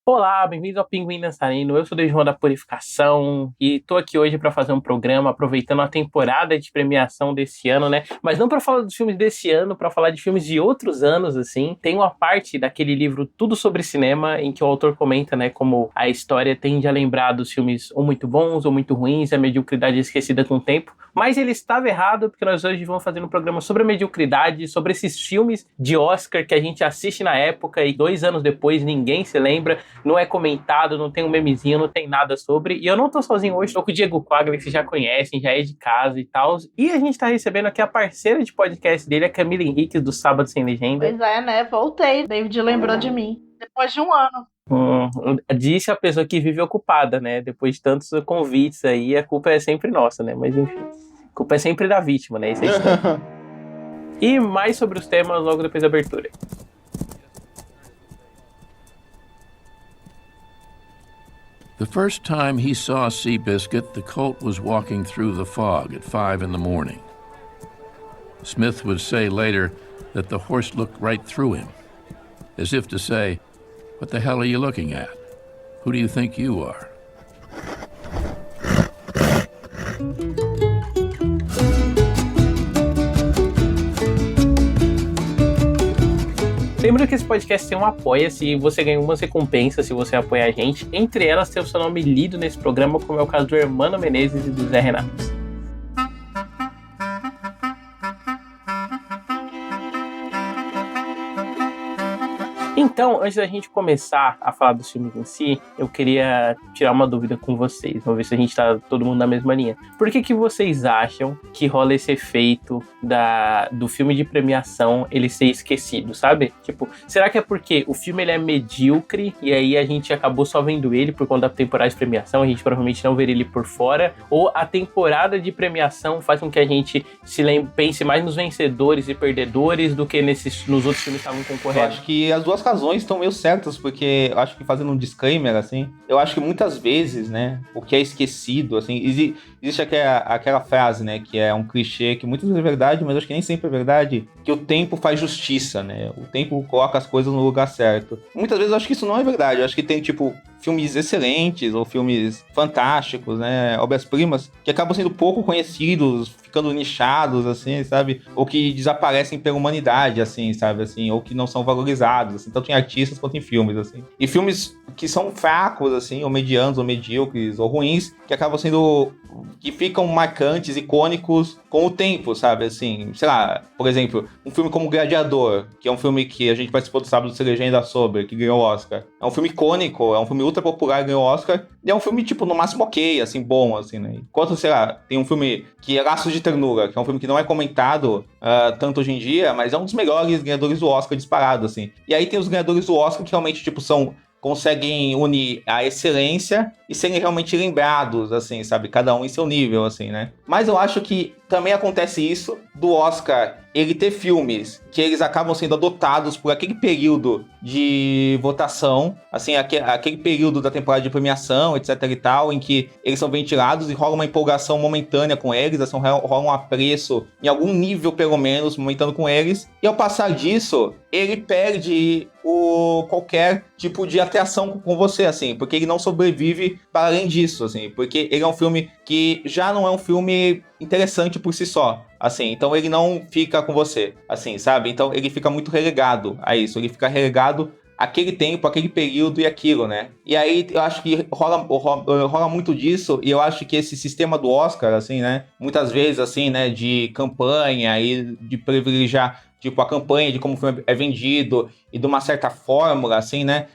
Olá, bem-vindo ao Pinguim Dançarino. Eu sou o João da Purificação e tô aqui hoje para fazer um programa aproveitando a temporada de premiação desse ano, né? Mas não para falar dos filmes desse ano, para falar de filmes de outros anos, assim. Tem uma parte daquele livro Tudo Sobre Cinema em que o autor comenta, né, como a história tende a lembrar dos filmes ou muito bons ou muito ruins, a mediocridade é esquecida com o tempo. Mas ele estava errado, porque nós hoje vamos fazer um programa sobre a mediocridade, sobre esses filmes de Oscar que a gente assiste na época e 2 anos depois ninguém se lembra. Não é comentado, não tem um memezinho, não tem nada sobre. E eu não tô sozinho hoje, tô com o Diego Quaglia, que vocês já conhecem, já é de casa e tal. E a gente tá recebendo aqui a parceira de podcast dele, a Camila Henriques, do Sábado Sem Legenda. Pois é, né? Voltei. David lembrou de mim. Depois de um ano. Disse a pessoa que vive ocupada, né? Depois de tantos convites aí, a culpa é sempre nossa, né? Mas enfim, a culpa é sempre da vítima, né? Isso é estranho. E mais sobre os temas logo depois da abertura. The first time he saw Seabiscuit, the colt was walking through the fog at 5 a.m. Smith would say later that the horse looked right through him, as if to say, "What the hell are you looking at? Who do you think you are?" Lembra que esse podcast tem um apoia-se e você ganha umas recompensas se você apoiar a gente. Entre elas, ter o seu nome lido nesse programa, como é o caso do Hermano Menezes e do Zé Renato. Então, antes da gente começar a falar dos filmes em si, eu queria tirar uma dúvida com vocês. Vamos ver se a gente tá todo mundo na mesma linha. Por que vocês acham que rola esse efeito do filme de premiação ele ser esquecido, sabe? Tipo, será que é porque o filme ele é medíocre e aí a gente acabou só vendo ele por conta da temporada de premiação, a gente provavelmente não veria ele por fora? Ou a temporada de premiação faz com que a gente pense mais nos vencedores e perdedores do que nos outros filmes que estavam concorrendo? Eu acho que as duas razões estão meio certas, porque eu acho que, fazendo um disclaimer, assim, eu acho que muitas vezes, né, o que é esquecido, assim, existe aquela frase, né, que é um clichê, que muitas vezes é verdade, mas acho que nem sempre é verdade, que o tempo faz justiça, né, o tempo coloca as coisas no lugar certo. Muitas vezes eu acho que isso não é verdade, eu acho que tem, tipo, filmes excelentes, ou filmes fantásticos, né, obras-primas, que acabam sendo pouco conhecidos, ficando nichados, assim, sabe, ou que desaparecem pela humanidade, assim, sabe, assim, ou que não são valorizados, assim, tanto em artistas quanto em filmes, assim. E filmes que são fracos, assim, ou medianos, ou medíocres, ou ruins, que acabam sendo, que ficam marcantes, icônicos com o tempo, sabe, assim, sei lá, por exemplo, um filme como Gladiador, que é um filme que a gente participou do Sábado Sem Legenda sobre, que ganhou o Oscar. É um filme icônico, é um filme ultra popular, ganhou o Oscar, e é um filme, tipo, no máximo ok, assim, bom, assim, né. Enquanto, sei lá, tem um filme que é Laços de Ternura, que é um filme que não é comentado tanto hoje em dia, mas é um dos melhores ganhadores do Oscar disparado, assim. E aí tem os ganhadores do Oscar que realmente, tipo, conseguem unir a excelência e serem realmente lembrados, assim, sabe? Cada um em seu nível, assim, né? Mas eu acho que também acontece isso do Oscar, ele ter filmes que eles acabam sendo adotados por aquele período de votação, assim, aquele período da temporada de premiação, etc e tal, em que eles são ventilados e rola uma empolgação momentânea com eles, assim, rola um apreço em algum nível, pelo menos, momentâneo com eles. E ao passar disso, ele perde qualquer tipo de atração com você, assim, porque ele não sobrevive para além disso, assim, porque ele é um filme que já não é um filme interessante por si só, assim, então ele não fica com você, assim, sabe? Então ele fica muito relegado a isso, ele fica relegado àquele tempo, aquele período e aquilo, né? E aí eu acho que rola muito disso, e eu acho que esse sistema do Oscar, assim, né, muitas vezes, assim, né, de campanha e de privilegiar, tipo, a campanha de como o filme é vendido e de uma certa fórmula, assim, né,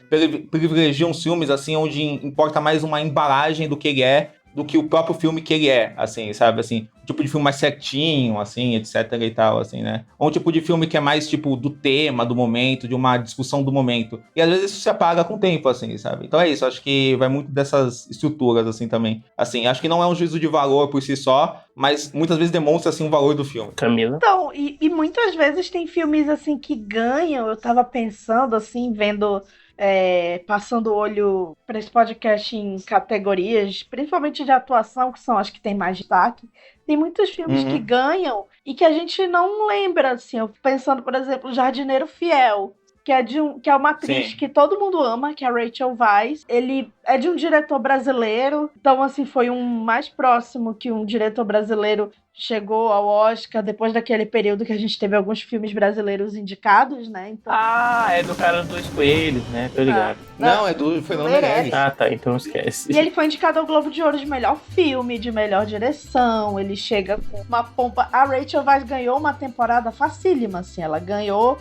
privilegiam os filmes, assim, onde importa mais uma embalagem do que ele é, do que o próprio filme que ele é, assim, sabe, assim, um tipo de filme mais certinho, assim, etc e tal, assim, né, ou um tipo de filme que é mais, tipo, do tema, do momento, de uma discussão do momento, e às vezes isso se apaga com o tempo, assim, sabe, então é isso, acho que vai muito dessas estruturas, assim, também, assim, acho que não é um juízo de valor por si só, mas muitas vezes demonstra, assim, o valor do filme. Camila? Então, e muitas vezes tem filmes, assim, que ganham, eu tava pensando, assim, vendo... passando o olho para esse podcast em categorias, principalmente de atuação, que são as que tem mais destaque. Tem muitos filmes que ganham e que a gente não lembra, assim. Eu fico pensando, por exemplo, Jardineiro Fiel, que é uma atriz que todo mundo ama, que é a Rachel Weisz. Ele é de um diretor brasileiro, então assim, foi um mais próximo que um diretor brasileiro chegou ao Oscar depois daquele período que a gente teve alguns filmes brasileiros indicados, né? Então... é do cara dos Coelhos, né? Tô ligado. Não, é do Fernando Meirelles. Tá, então esquece. E ele foi indicado ao Globo de Ouro de melhor filme, de melhor direção. Ele chega com uma pompa. A Rachel Weisz ganhou uma temporada facílima, assim. Ela ganhou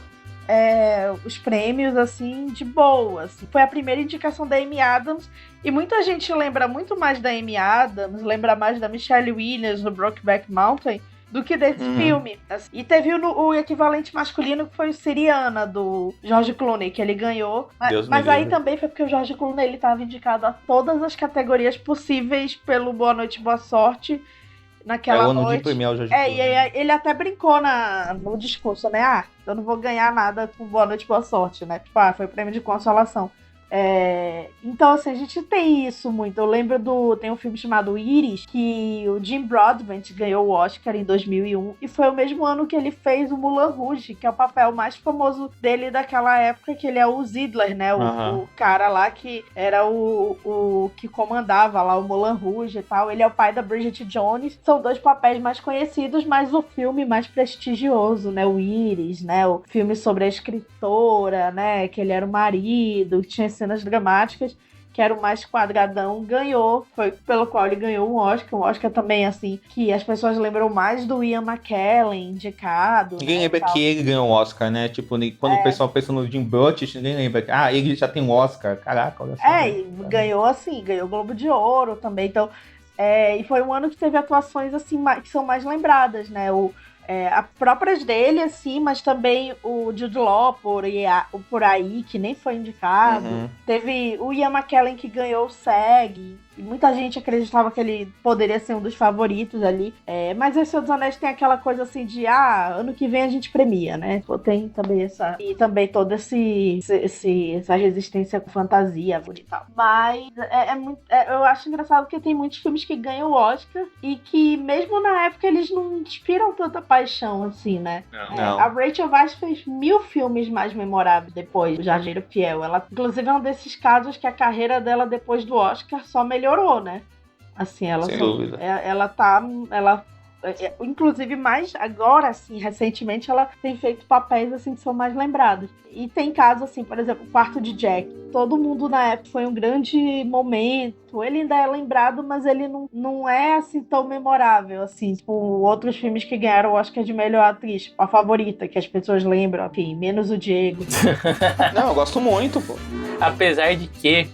os prêmios, assim, de boa. Assim. Foi a primeira indicação da Amy Adams. E muita gente lembra muito mais da Amy Adams, lembra mais da Michelle Williams no Brokeback Mountain do que desse filme. E teve o equivalente masculino, que foi o Siriana, do George Clooney, que ele ganhou. Mas aí também foi porque o George Clooney ele estava indicado a todas as categorias possíveis pelo Boa Noite, Boa Sorte naquela noite. De premiar o George Clooney. E ele até brincou no discurso, né? Eu não vou ganhar nada com Boa Noite, Boa Sorte, né? Tipo, foi o prêmio de consolação. Então, assim, a gente tem isso muito. Eu lembro tem um filme chamado Iris, que o Jim Broadbent ganhou o Oscar em 2001, e foi o mesmo ano que ele fez o Moulin Rouge, que é o papel mais famoso dele daquela época, que ele é o Zidler, né? O cara lá que era o que comandava lá o Moulin Rouge e tal. Ele é o pai da Bridget Jones. São dois papéis mais conhecidos, mas o filme mais prestigioso, né? O Iris, né? O filme sobre a escritora, né? Que ele era o marido, que tinha cenas dramáticas, que era o mais quadradão, ganhou, foi pelo qual ele ganhou um Oscar também, assim, que as pessoas lembram mais do Ian McKellen indicado. Ninguém lembra que ele ganhou um Oscar, né? Tipo, quando o pessoal pensa no Jim Butch, ninguém lembra que, ele já tem um Oscar, caraca, olha só. E ganhou assim, ganhou o Globo de Ouro também, então, e foi um ano que teve atuações, assim, que são mais lembradas, né? As próprias dele, assim, mas também o Jude Law por aí, que nem foi indicado. Teve o Ian McKellen, que ganhou o SEG. E muita gente acreditava que ele poderia ser um dos favoritos ali. Mas o Senhor dos Anéis tem aquela coisa assim de, ano que vem a gente premia, né? Tem também essa... E também toda essa resistência com fantasia e tal. Mas eu acho engraçado porque tem muitos filmes que ganham o Oscar e que mesmo na época eles não inspiram tanta paixão assim, né? Não. A Rachel Weisz fez 1000 filmes mais memoráveis depois do Jardim Fiel. Ela, inclusive, é um desses casos que a carreira dela depois do Oscar só melhorou, né? Assim, sem dúvida. Inclusive, mais agora, assim, recentemente, ela tem feito papéis, assim, que são mais lembrados. E tem casos, assim, por exemplo, o Quarto de Jack. Todo mundo na época foi um grande momento. Ele ainda é lembrado, mas ele não é, assim, tão memorável, assim. Tipo, outros filmes que ganharam o Oscar de melhor atriz. Tipo, A Favorita, que as pessoas lembram, enfim, menos o Diego. Não, eu gosto muito, pô. Apesar de que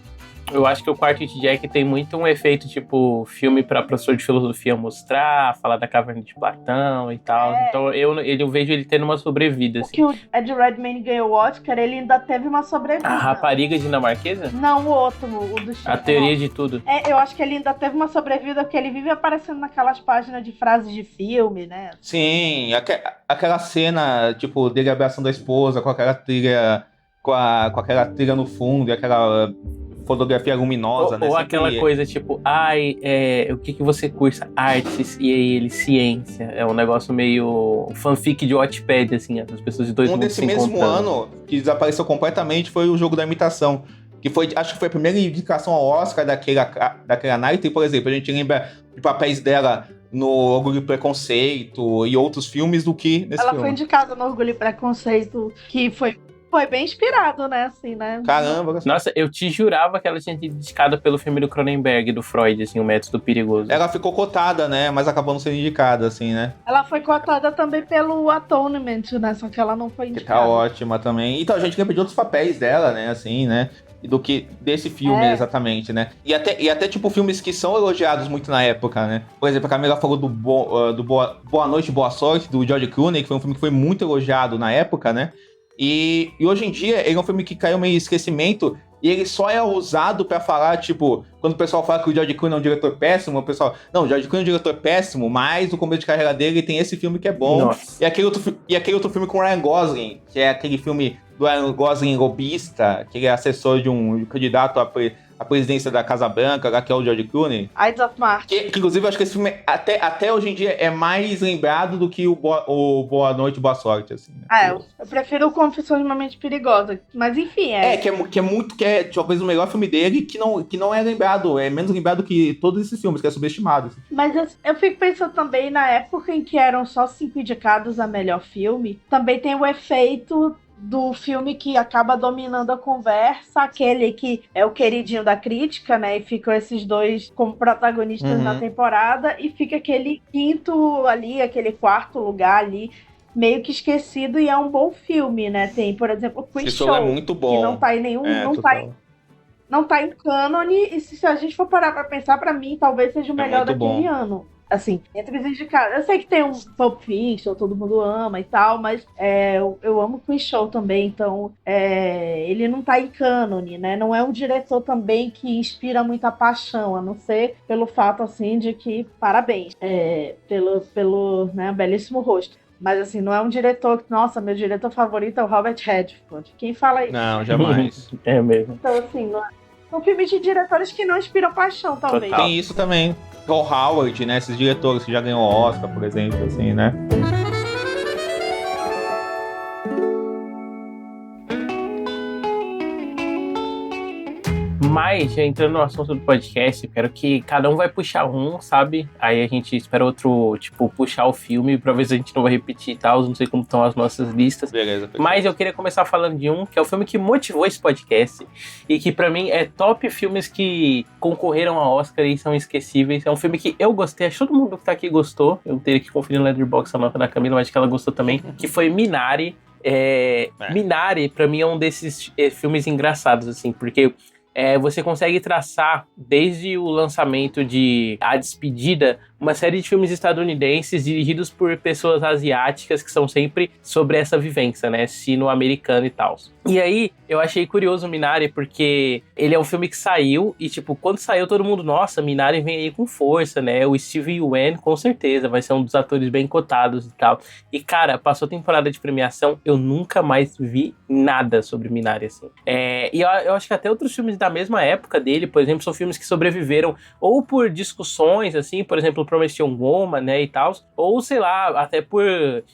eu acho que o Quarto de Jack tem muito um efeito, tipo, filme pra professor de filosofia mostrar, falar da caverna de Platão e tal. Então eu vejo ele tendo uma sobrevida, assim. Que o Ed Redmayne ganhou o Oscar, ele ainda teve uma sobrevida. A rapariga dinamarquesa? Não, o outro, o do Chico. A teoria de tudo. Eu acho que ele ainda teve uma sobrevida, porque ele vive aparecendo naquelas páginas de frases de filme, né? Sim, aquela cena, tipo, dele abraçando a esposa, com aquela trilha, com aquela trilha no fundo, e aquela fotografia luminosa, né? Ou aquela coisa tipo, o que você cursa? Artes, e aí ele, ciência. É um negócio meio fanfic de Wattpad, assim, as pessoas de dois mundos se encontrando. Desse mesmo ano, que desapareceu completamente, foi o Jogo da Imitação. Que foi, acho que foi a primeira indicação ao Oscar daquela Night. E, por exemplo, a gente lembra de papéis dela no Orgulho e Preconceito e outros filmes do que nesse filme. Ela foi indicada no Orgulho e Preconceito, que foi bem inspirado, né, assim, né? Caramba. Nossa, eu te jurava que ela tinha sido indicada pelo filme do Cronenberg, do Freud, assim, O Método Perigoso. Ela ficou cotada, né, mas acabou não sendo indicada, assim, né? Ela foi cotada também pelo Atonement, né, só que ela não foi indicada. Que tá ótima também. Então, a gente lembra de outros papéis dela, né, assim, né? Do que desse filme, exatamente, né? E até, tipo, filmes que são elogiados muito na época, né? Por exemplo, a Camila falou do Boa Noite, Boa Sorte, do George Clooney, que foi um filme que foi muito elogiado na época, né? E hoje em dia, ele é um filme que caiu meio em esquecimento, e ele só é usado pra falar, tipo, quando o pessoal fala que o George Clooney é um diretor péssimo, o pessoal, não, o George Clooney é um diretor péssimo, mas no começo de carreira dele tem esse filme que é bom. Nossa. E aquele outro filme com o Ryan Gosling, que é aquele filme do Ryan Gosling lobista, que ele é assessor de um candidato a a presidência da Casa Branca, lá que é o George Clooney. Ides of March. Que inclusive, eu acho que esse filme, até hoje em dia, é mais lembrado do que o Boa Noite, Boa Sorte, assim. Né? Eu prefiro o Confissões de uma Mente Perigosa. Mas enfim, que é talvez o melhor filme dele, que não é lembrado, é menos lembrado que todos esses filmes, que é subestimado. Assim. Mas eu fico pensando também, na época em que eram só 5 indicados a melhor filme, também tem o efeito do filme que acaba dominando a conversa, aquele que é o queridinho da crítica, né? E ficam esses dois como protagonistas na temporada, e fica aquele quinto ali, aquele quarto lugar ali, meio que esquecido, e é um bom filme, né? Tem, por exemplo, o Quiz Show, é muito bom. Que não tá em nenhum... não tá em cânone, e se a gente for parar pra pensar, pra mim, talvez seja o melhor daquele ano. Assim, entre os indicados. Eu sei que tem um Pulp Fiction, todo mundo ama e tal, mas eu amo Quiz Show também, então ele não tá em cânone, né? Não é um diretor também que inspira muita paixão, a não ser pelo fato, assim, de que, parabéns, pelo né, belíssimo rosto. Mas, assim, não é um diretor que, nossa, meu diretor favorito é o Robert Redford. Quem fala isso? Não, jamais. É mesmo. Então, assim, são filmes de diretores que não inspiram paixão, talvez. Tem isso também. Ron Howard, né? Esses diretores que já ganhou Oscar, por exemplo, assim, né? Mas, já entrando no assunto do podcast, eu quero que cada um vai puxar um, sabe? Aí a gente espera outro, tipo, puxar o filme pra ver se a gente não vai repetir e tal. Não sei como estão as nossas listas. Beleza. Mas eu queria começar falando de um, que é o filme que motivou esse podcast. E que pra mim é top filmes que concorreram a Oscar e são esquecíveis. É um filme que eu gostei, acho que todo mundo que tá aqui gostou. Eu teria que conferir no Letterboxd a nota da Camila, mas acho que ela gostou também. Que foi Minari. Minari, pra mim, é um desses filmes engraçados, assim, porque... você consegue traçar, desde o lançamento de A Despedida, uma série de filmes estadunidenses dirigidos por pessoas asiáticas que são sempre sobre essa vivência, né? Sino-americano e tal. E aí, eu achei curioso o Minari, porque ele é um filme que saiu e, tipo, quando saiu, todo mundo, nossa, Minari vem aí com força, né? O Steven Yeun, com certeza, vai ser um dos atores bem cotados e tal. E, cara, passou temporada de premiação, eu nunca mais vi nada sobre Minari, assim. E eu acho que até outros filmes da mesma época dele, por exemplo, são filmes que sobreviveram ou por discussões, assim, por exemplo, Promised Young Woman, né, e tal, ou, sei lá, até por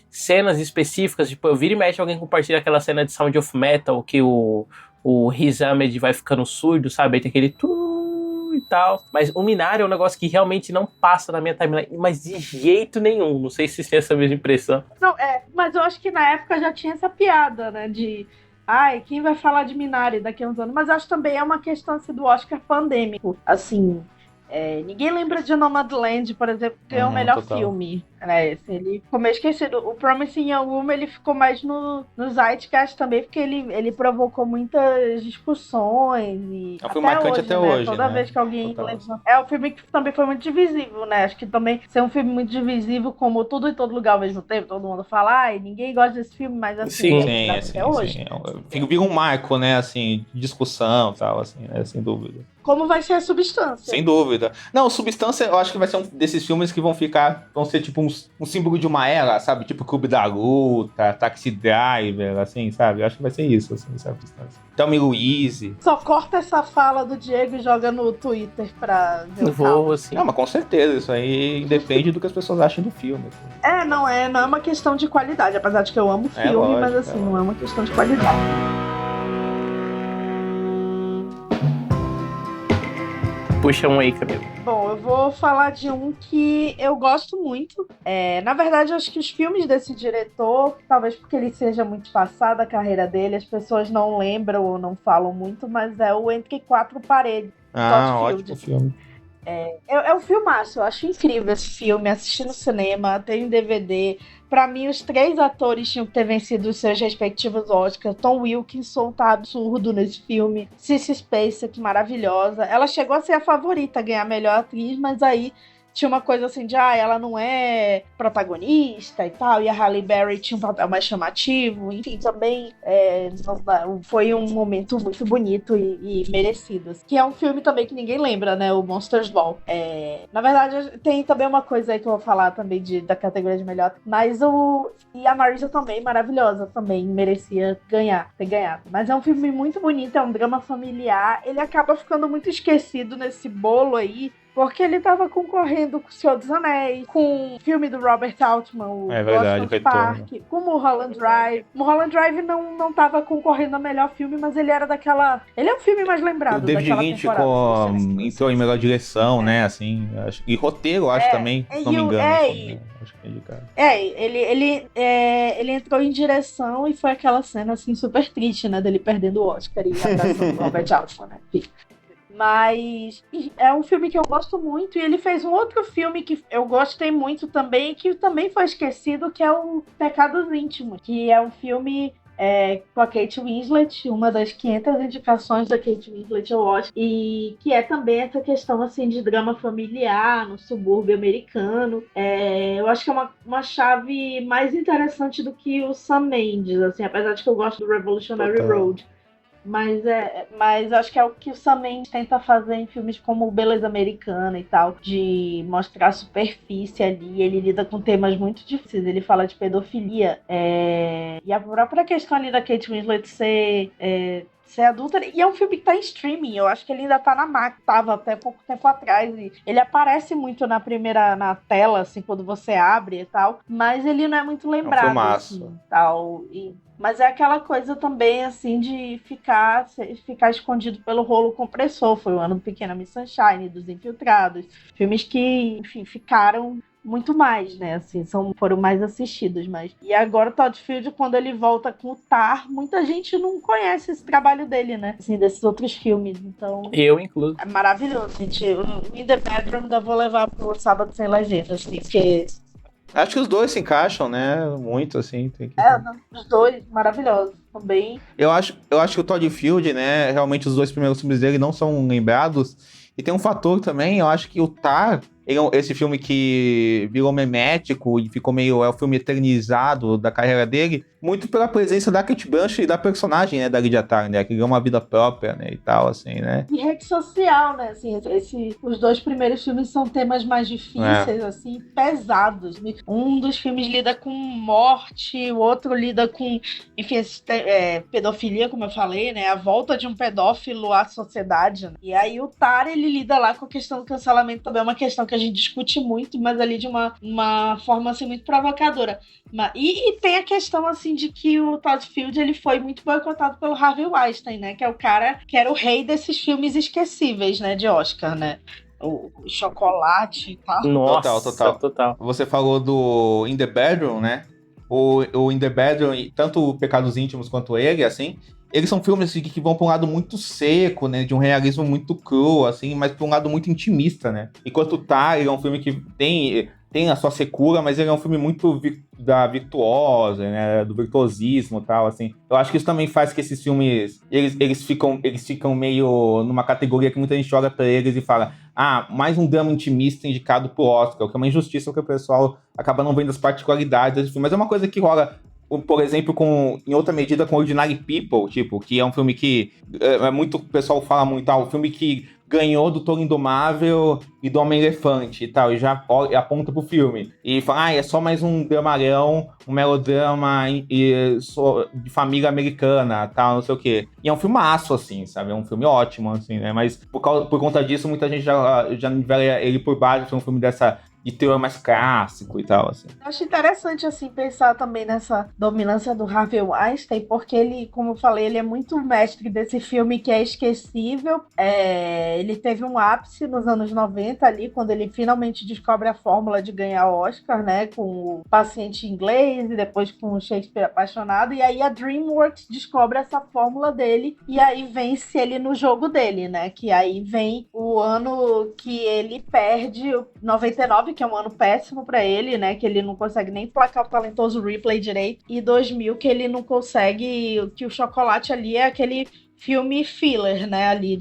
cenas específicas, tipo, eu viro e mexe, alguém compartilha aquela cena de Sound of Metal, que o Riz Ahmed vai ficando surdo, sabe, aí tem aquele e tal, mas o Minari é um negócio que realmente não passa na minha timeline, mas de jeito nenhum, não sei se vocês têm essa mesma impressão. Não, mas eu acho que na época já tinha essa piada, né, de... Ai, quem vai falar de Minari daqui a uns anos? Mas acho que também é uma questão assim, do Oscar pandêmico. Assim, ninguém lembra de Nomadland, por exemplo, que é o melhor total. filme. Né? Ele ficou meio esquecido. O Promising Young Woman, ele ficou mais no Zeitgeist também, porque ele provocou muitas discussões. E é um filme marcante até hoje, Toda né? vez que alguém... Total. É um filme que também foi muito divisível, né? Acho que também ser um filme muito divisível, como Tudo em Todo Lugar ao mesmo tempo, todo mundo fala, ai, ninguém gosta desse filme, mas assim, até hoje. Vira um marco, né, assim, de discussão e tal, assim, né, sem dúvida. Como vai ser a Substância? Sem dúvida. Não, Substância, eu acho que vai ser um desses filmes que vão ser tipo um símbolo de uma era, sabe? Tipo Clube da Luta, Taxi Driver, assim, sabe? Eu acho que vai ser isso, assim, Substância. Thelma e Louise. Só corta essa fala do Diego e joga no Twitter pra ver o vou, assim. Não, mas com certeza, isso aí depende do que as pessoas acham do filme. Assim. Não é uma questão de qualidade, apesar de que eu amo o filme, lógico, mas assim, não é uma questão de qualidade. Puxa um aí, Camila. Bom, eu vou falar de um que eu gosto muito. Na verdade, eu acho que os filmes desse diretor, talvez porque ele seja muito passado a carreira dele, as pessoas não lembram ou não falam muito, mas é o Entre Quatro Paredes. Ótimo filme. É um filmaço, eu acho incrível esse filme, assisti no cinema, tem um DVD. Pra mim, os 3 atores tinham que ter vencido os seus respectivos Oscars. Tom Wilkinson tá absurdo nesse filme. Sissy Spacek, maravilhosa. Ela chegou a ser a favorita a ganhar a melhor atriz, mas aí tinha uma coisa assim de, ela não é protagonista e tal, e a Halle Berry tinha um papel mais chamativo, enfim, também foi um momento muito bonito e merecido. Que é um filme também que ninguém lembra, né, o Monsters Ball. Na verdade, tem também uma coisa aí que eu vou falar também da categoria de melhor, mas e a Marisa também, maravilhosa, também merecia ter ganhado. Mas é um filme muito bonito, é um drama familiar, ele acaba ficando muito esquecido nesse bolo aí, porque ele tava concorrendo com O Senhor dos Anéis, com o filme do Robert Altman, o Gosford Park, com o Mulholland Drive. Mulholland Drive não tava concorrendo a melhor filme, mas ele era daquela... Ele é um filme mais lembrado daquela temporada. O David Lynch entrou em melhor direção, né, assim, e roteiro, acho também, se não me engano. Acho que é indicado. Ele entrou em direção e foi aquela cena, assim, super triste, né, dele perdendo o Oscar e abraçando o Robert Altman, né, mas é um filme que eu gosto muito, e ele fez um outro filme que eu gostei muito também, que também foi esquecido, que é o Pecados Íntimos, que é um filme com a Kate Winslet, uma das 500 indicações da Kate Winslet ao Oscar, e que é também essa questão assim, de drama familiar no subúrbio americano. Eu acho que é uma chave mais interessante do que o Sam Mendes, assim, apesar de que eu gosto do Revolutionary Road. Mas acho que é o que o Sam Mendes tenta fazer em filmes como Beleza Americana e tal, de mostrar a superfície ali. Ele lida com temas muito difíceis, ele fala de pedofilia, e a própria questão ali da Kate Winslet ser adulta, e é um filme que tá em streaming, eu acho que ele ainda tá na Max, tava até pouco tempo atrás, e ele aparece muito na tela, assim, quando você abre e tal, mas ele não é muito lembrado, assim, tal, mas é aquela coisa também, assim, de ficar escondido pelo rolo compressor. Foi o ano do Pequena Miss Sunshine, dos Infiltrados. Filmes que, enfim, ficaram muito mais, né? Assim, foram mais assistidos. E agora o Todd Field, quando ele volta com o Tar, muita gente não conhece esse trabalho dele, né? Assim, desses outros filmes. Então... Eu, incluso. É maravilhoso, gente. O In The Bedroom ainda vou levar pro Sábado Sem Legenda, assim, porque... Acho que os dois se encaixam, né? Muito, assim. Os dois maravilhosos também. Eu acho que o Todd Field, né? Realmente os dois primeiros filmes dele não são lembrados. E tem um fator também, eu acho que o Tar, esse filme que virou memético e ficou meio... É o filme eternizado da carreira dele, muito pela presença da Kate Blanchett e da personagem, né? Da Lydia Tar, né? Que ganhou uma vida própria, né? E tal, assim, né? E rede social, né? Assim, os dois primeiros filmes são temas mais difíceis, assim, pesados. Um dos filmes lida com morte, o outro lida com, enfim, pedofilia, como eu falei, né? A volta de um pedófilo à sociedade. Né? E aí o Tar, ele lida lá com a questão do cancelamento, também é uma questão que a gente discute muito, mas ali de uma forma, assim, muito provocadora. E tem a questão, assim, de que o Todd Field, ele foi muito boicotado pelo Harvey Weinstein, né? Que é o cara que era o rei desses filmes esquecíveis, né? De Oscar, né? O chocolate e tal. Nossa, total. Você falou do In The Bedroom, né? O In The Bedroom, tanto o Pecados Íntimos quanto ele, assim... Eles são filmes assim, que vão pra um lado muito seco, né? De um realismo muito cru, assim, mas pra um lado muito intimista, né? Enquanto o Tar, ele é um filme que tem a sua secura, mas ele é um filme muito da virtuosa, né? Do virtuosismo e tal, assim. Eu acho que isso também faz que esses filmes, eles ficam meio numa categoria que muita gente olha pra eles e fala, mais um drama intimista indicado pro Oscar, o que é uma injustiça, porque o pessoal acaba não vendo as particularidades desse filme. Mas é uma coisa que rola... Por exemplo, em outra medida, com Ordinary People, tipo, que é um filme que o pessoal fala muito, o filme que ganhou do Toro Indomável e do Homem-Elefante e tal, e já aponta pro filme. E fala, é só mais um dramalhão, um melodrama de família americana, tal, não sei o quê. E é um filmaço, assim, sabe? É um filme ótimo, assim, né? Mas por conta disso, muita gente já nivela ele por baixo, é um filme de teor mais clássico e tal, assim. Eu acho interessante, assim, pensar também nessa dominância do Harvey Weinstein, porque ele, como eu falei, ele é muito mestre desse filme que é esquecível. Ele teve um ápice nos anos 90 ali, quando ele finalmente descobre a fórmula de ganhar o Oscar, né, com o Paciente Inglês e depois com o Shakespeare Apaixonado, e aí a DreamWorks descobre essa fórmula dele e aí vence ele no jogo dele, né, que aí vem o ano que ele perde o 99, que é um ano péssimo pra ele, né? Que ele não consegue nem placar o talentoso Ripley direito. E 2000, que ele não consegue... Que o Chocolate ali é aquele filme filler, né? Ali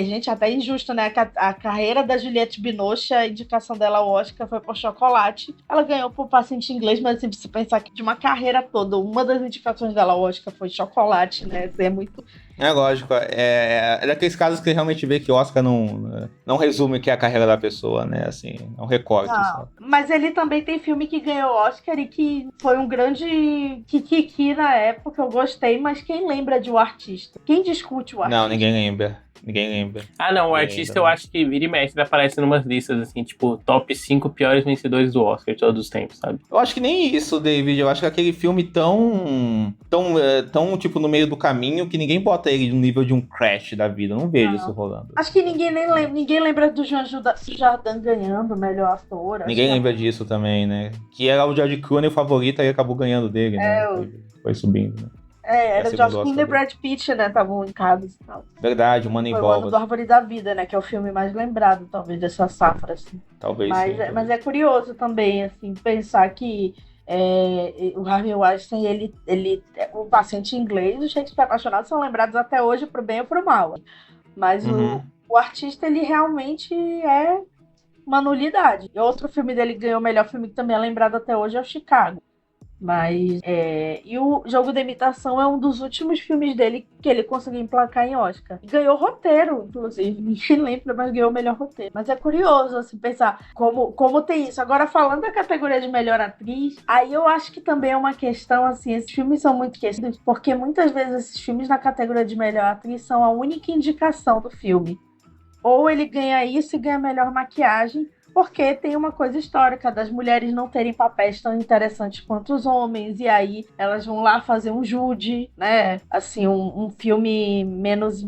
Gente, até injusto, né? A carreira da Juliette Binoche, a indicação dela ao Oscar foi por Chocolate. Ela ganhou por Paciente Inglês, mas assim, se pensar que de uma carreira toda, uma das indicações dela ao Oscar foi Chocolate, né? Isso é muito... É lógico, é daqueles casos que realmente vê que o Oscar não resume o que é a carreira da pessoa, né, assim, é um recorte. Não, mas ele também tem filme que ganhou Oscar e que foi um grande kikiki na época, eu gostei, mas quem lembra de O Artista? Quem discute O Artista? Não, ninguém lembra. Ah, não, o artista eu acho que vira e mexe, ele aparece em umas listas, assim, tipo, top 5 piores vencedores do Oscar de todos os tempos, sabe? Eu acho que nem isso, David, eu acho que aquele filme tão tipo, no meio do caminho, que ninguém bota ele no nível de um Crash da vida, eu não vejo isso rolando. Acho que ninguém lembra do Jean Dujardin ganhando o melhor ator. Ninguém lembra disso também, né? Que era o George Clooney o favorito, aí acabou ganhando dele, né? Foi subindo, né? Era o George Clooney e Brad Pitt, né? Estavam indicados e tal. Verdade, o Moneyball. Foi o ano do Árvore da Vida, né? Que é o filme mais lembrado, talvez, dessa safra, assim. Talvez mas é curioso também, assim, pensar que o Harvey Weinstein, ele o Paciente Inglês, os Shakespeare Apaixonados são lembrados até hoje pro bem ou pro mal. Mas o artista, ele realmente é uma nulidade. E outro filme dele ganhou o melhor filme que também é lembrado até hoje é o Chicago. Mas, e o Jogo da Imitação é um dos últimos filmes dele que ele conseguiu emplacar em Oscar. Ganhou roteiro, inclusive. Ninguém lembra, mas ganhou o melhor roteiro. Mas é curioso, assim, pensar como tem isso. Agora, falando da categoria de melhor atriz, aí eu acho que também é uma questão, assim, esses filmes são muito esquecidos, porque muitas vezes esses filmes na categoria de melhor atriz são a única indicação do filme. Ou ele ganha isso e ganha melhor maquiagem, porque tem uma coisa histórica das mulheres não terem papéis tão interessantes quanto os homens, e aí elas vão lá fazer um Jude, né? Assim, um filme menos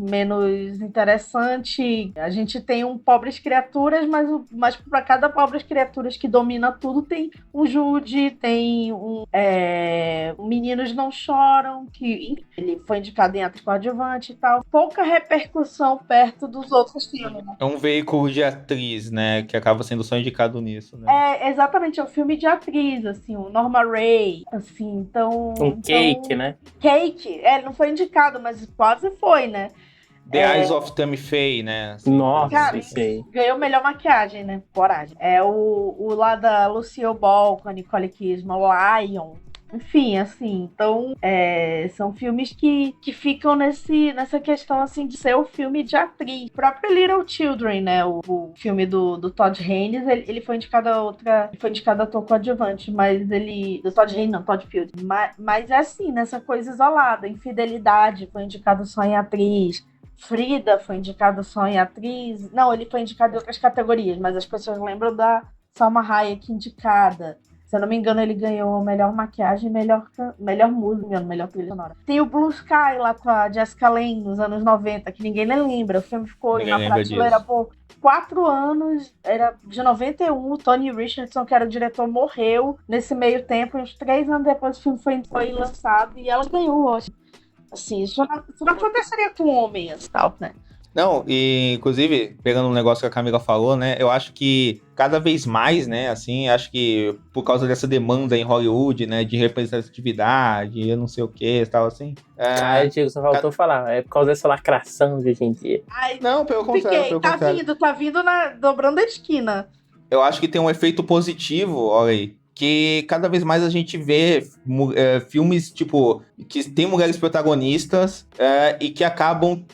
interessante. A gente tem um Pobres Criaturas, mas para cada Pobres Criaturas que domina tudo, tem um Jude, tem um Meninos Não Choram, que ele foi indicado em atriz coadjuvante e tal. Pouca repercussão perto dos outros filmes, né? É um veículo de atriz, né? Que acaba sendo só indicado nisso, né? Exatamente, é um filme de atriz, assim, o Norma Ray, assim, então... Cake, né? Cake, não foi indicado, mas quase foi, né? The Eyes of Tammy Faye, né? Assim, nossa, cara, sei. Ganhou melhor maquiagem, né? Coragem. É o lá da Lucille Ball com a Nicole Kidman, Lion. Enfim, assim, então são filmes que ficam nessa questão, assim, de ser o filme de atriz. O próprio Little Children, né, o filme do Todd Haynes, ele foi indicado a ator coadjuvante, mas do Todd Haynes, não, Todd Field. Mas é assim, nessa coisa isolada. Infidelidade foi indicado só em atriz. Frida foi indicado só em atriz. Não, ele foi indicado em outras categorias, mas as pessoas lembram da Salma Hayek indicada. Se eu não me engano, ele ganhou melhor maquiagem, melhor música, melhor trilha sonora. Tem o Blue Sky lá com a Jessica Lange nos anos 90, que ninguém nem lembra. O filme ficou na prateleira por 4 anos, era de 91. O Tony Richardson, que era o diretor, morreu nesse meio tempo. Uns 3 anos depois o filme foi lançado e ela ganhou, eu acho. Assim, isso não aconteceria com homens, tal, né? Não, e inclusive, pegando um negócio que a Camila falou, né, eu acho que cada vez mais, né, assim, acho que por causa dessa demanda em Hollywood, né, de representatividade, eu não sei o que, tal, assim. Diego, só faltou falar, é por causa dessa lacração de hoje em dia. Ai, não, pelo contrário. Tá vindo dobrando a esquina. Eu acho que tem um efeito positivo, olha aí, que cada vez mais a gente vê filmes, tipo, que tem mulheres protagonistas e que acabam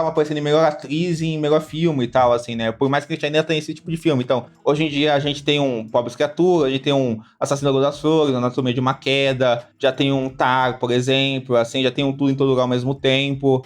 aparecendo em melhor atriz e em melhor filme e tal, assim, né? Por mais que a gente ainda tenha esse tipo de filme. Então, hoje em dia a gente tem um Pobres Criaturas, a gente tem um Assassino das Flores, Anatomia de uma Queda, já tem um Tar, por exemplo, assim, já tem um Tudo em Todo Lugar ao mesmo tempo.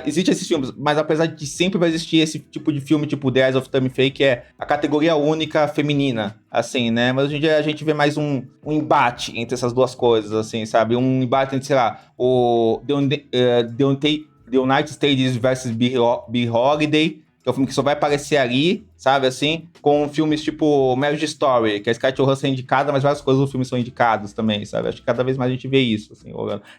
Existem esses filmes, mas apesar de sempre vai existir esse tipo de filme, tipo The Eyes of Tammy Faye, que é a categoria única feminina, assim, né? Mas hoje em dia a gente vê mais um embate entre essas duas coisas, assim, sabe? Um embate entre, sei lá, o The United States vs. Billie Holiday, que é um filme que só vai aparecer ali, sabe, assim? Com filmes tipo Marriage Story, que a Scarlett Johansson é indicada, mas várias coisas do filme são indicadas também, sabe? Acho que cada vez mais a gente vê isso, assim.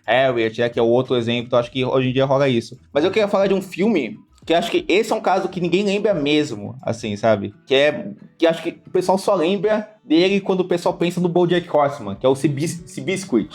Harriet, que é o outro exemplo, então acho que hoje em dia rola isso. Mas eu queria falar de um filme que acho que esse é um caso que ninguém lembra mesmo, assim, sabe? Que é que acho que o pessoal só lembra dele quando o pessoal pensa no BoJack Horseman, que é o Seabiscuit.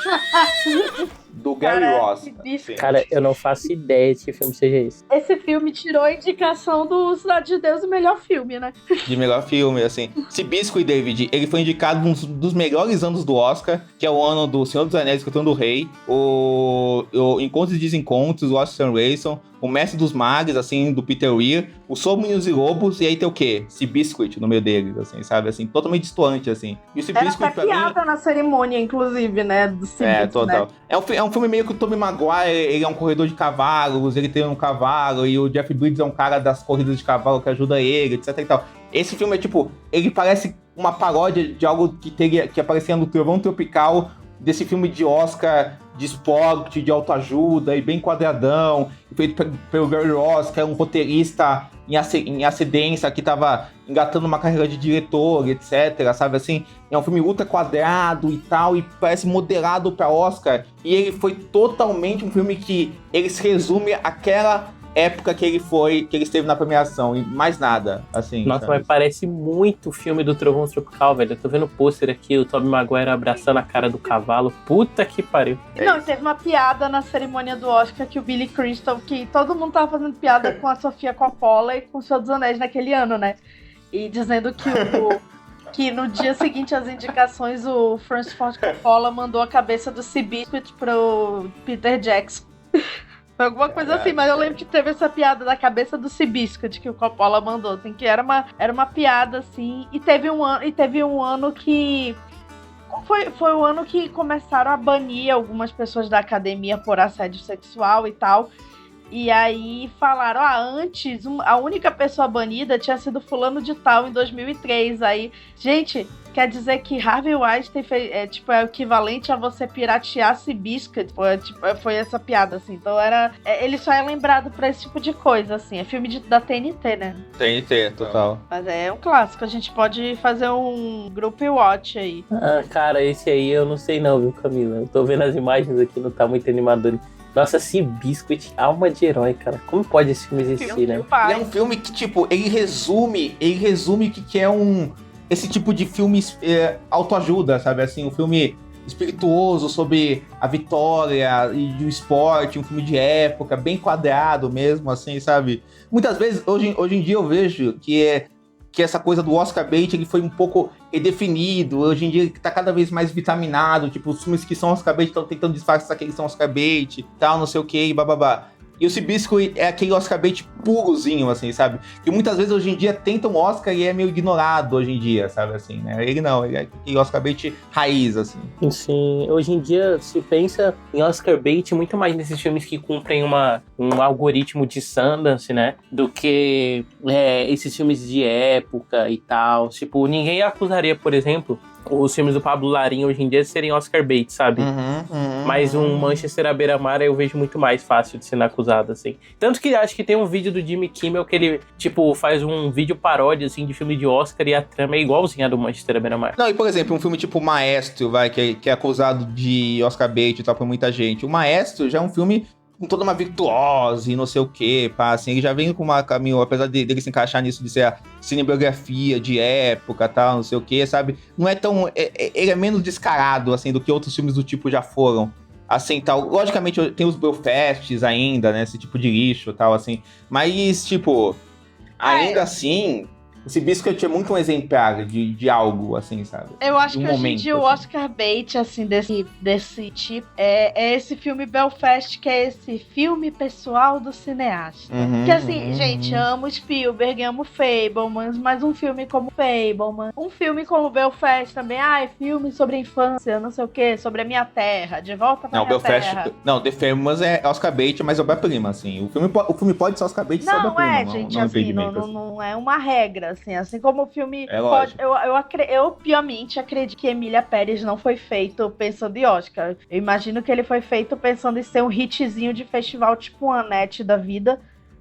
Do Gary Ross. Cara, eu não faço ideia de que filme seja esse. Esse filme tirou a indicação do Cidade de Deus, o melhor filme, né? De melhor filme, assim. Seabiscuit, David, ele foi indicado um dos melhores anos do Oscar, que é o ano do Senhor dos Anéis, Retorno do Rei, o Encontros e Desencontros, o Lost Generation, o Mestre dos Magos, assim, do Peter Weir, o Sobrinhos e Lobos, e aí tem o quê? Seabiscuit no meio deles, assim, sabe? Assim, totalmente distoante, assim. E o Seabiscuit, pra piada mim... na cerimônia, inclusive, né? Do Seabiscuit, total. Né? É um filme meio que o Tobey Maguire, ele é um corredor de cavalos, ele tem um cavalo, e o Jeff Bridges é um cara das corridas de cavalo que ajuda ele, etc e tal. Esse filme é tipo, ele parece uma paródia de algo que aparecia no Trovão Tropical, desse filme de Oscar, de esporte, de autoajuda, e bem quadradão, feito pelo Gary Ross, que é um roteirista em ascendência, que tava engatando uma carreira de diretor, etc, sabe assim? É um filme ultra quadrado e tal, e parece moderado pra Oscar, e ele foi totalmente um filme que ele se resume àquela época que ele esteve na premiação, e mais nada, assim. Nossa, sabe? Mas parece muito o filme do Trovão Tropical, velho. Eu tô vendo o pôster aqui, o Tobey Maguire abraçando a cara do cavalo. Puta que pariu. Não, teve uma piada na cerimônia do Oscar que o Billy Crystal, que todo mundo tava fazendo piada com a Sofia Coppola e com o Senhor dos Anéis naquele ano, né? E dizendo que que no dia seguinte às indicações, o Francis Ford Coppola mandou a cabeça do Seabiscuit pro Peter Jackson. Foi alguma coisa assim, mas eu lembro que teve essa piada da cabeça do Seabiscuit que o Coppola mandou, assim, que era uma piada, assim, e teve um ano que... Foi o ano que começaram a banir algumas pessoas da academia por assédio sexual e tal, e aí falaram, antes, a única pessoa banida tinha sido fulano de tal em 2003, aí, gente... Quer dizer que Harvey Weinstein é o equivalente a você piratear Seabiscuit. Foi essa piada, assim. Então ele só é lembrado pra esse tipo de coisa, assim. É filme da TNT, né? TNT, total. Mas é um clássico. A gente pode fazer um group watch aí. Cara, esse aí eu não sei não, viu, Camila? Eu tô vendo as imagens aqui, não tá muito animador. Nossa, Seabiscuit, alma de herói, cara. Como pode esse filme existir, né? Ele é um filme que, tipo, ele resume o que é esse tipo de filme autoajuda, sabe? Assim, um filme espirituoso sobre a vitória e do esporte, um filme de época, bem quadrado mesmo, assim, sabe? Muitas vezes, hoje em dia eu vejo que essa coisa do Oscar bait, ele foi um pouco redefinido, hoje em dia ele tá cada vez mais vitaminado, tipo, os filmes que são Oscar bait estão tentando disfarçar que eles são Oscar bait, tal, não sei o que, bababá. E o Seabiscuit é aquele Oscar bait purozinho, assim, sabe? Que muitas vezes hoje em dia tentam Oscar e é meio ignorado hoje em dia, sabe, assim, né? Ele não, ele é aquele Oscar bait raiz, assim. Sim, hoje em dia se pensa em Oscar bait muito mais nesses filmes que cumprem um algoritmo de Sundance, né? Do que esses filmes de época e tal. Tipo, ninguém acusaria, por exemplo, os filmes do Pablo Larraín hoje em dia serem Oscar bait, sabe? Mas um Manchester à beira-mar eu vejo muito mais fácil de ser acusado, assim. Tanto que acho que tem um vídeo do Jimmy Kimmel que ele, tipo, faz um vídeo paródia, assim, de filme de Oscar e a trama é igualzinha a do Manchester à beira-mar. Não, e por exemplo, um filme tipo Maestro, que é acusado de Oscar bait e tal por muita gente. O Maestro já é um filme com toda uma virtuose e não sei o que, pá, assim, ele já vem com uma caminho, apesar dele se encaixar nisso de ser a cinebiografia de época, tal, não sei o que, sabe, não é tão, ele é menos descarado, assim, do que outros filmes do tipo já foram, assim, tal, logicamente tem os Belfasts ainda, né, esse tipo de lixo, tal, assim, mas, tipo, ainda assim... O Seabiscuit é muito um exemplar de algo, assim, sabe? Eu acho que hoje em dia o Oscar bait, assim, desse tipo, é esse filme Belfast, que é esse filme pessoal do cineasta. Que assim, gente, amo Spielberg, amo Fableman, mas um filme como Fableman, um filme como Belfast também, filme sobre a infância, não sei o que, sobre a minha terra, de volta pra minha terra. Não, The Famous é Oscar bait, mas é obra-prima, assim. O filme pode ser Oscar bait e ser obra-prima. Gente, assim, não é uma regra, assim como o filme pode, eu piamente acredito que Emília Pérez não foi feito pensando em Oscar. Eu imagino que ele foi feito pensando em ser um hitzinho de festival tipo Annette da vida,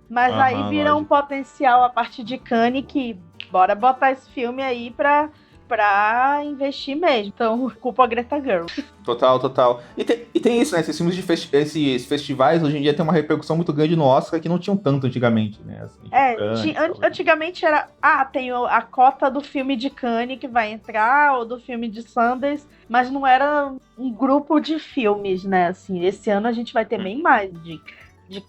mas aí vira um potencial a partir de Cannes que bora botar esse filme aí pra pra investir mesmo. Então, culpa a Greta Gerwig. Total. E tem isso, né? Esses filmes esses festivais hoje em dia tem uma repercussão muito grande no Oscar que não tinham tanto antigamente, né? Assim, Antigamente era... tem a cota do filme de Cannes que vai entrar, ou do filme de Sundance, mas não era um grupo de filmes, né? Assim, esse ano a gente vai ter bem mais de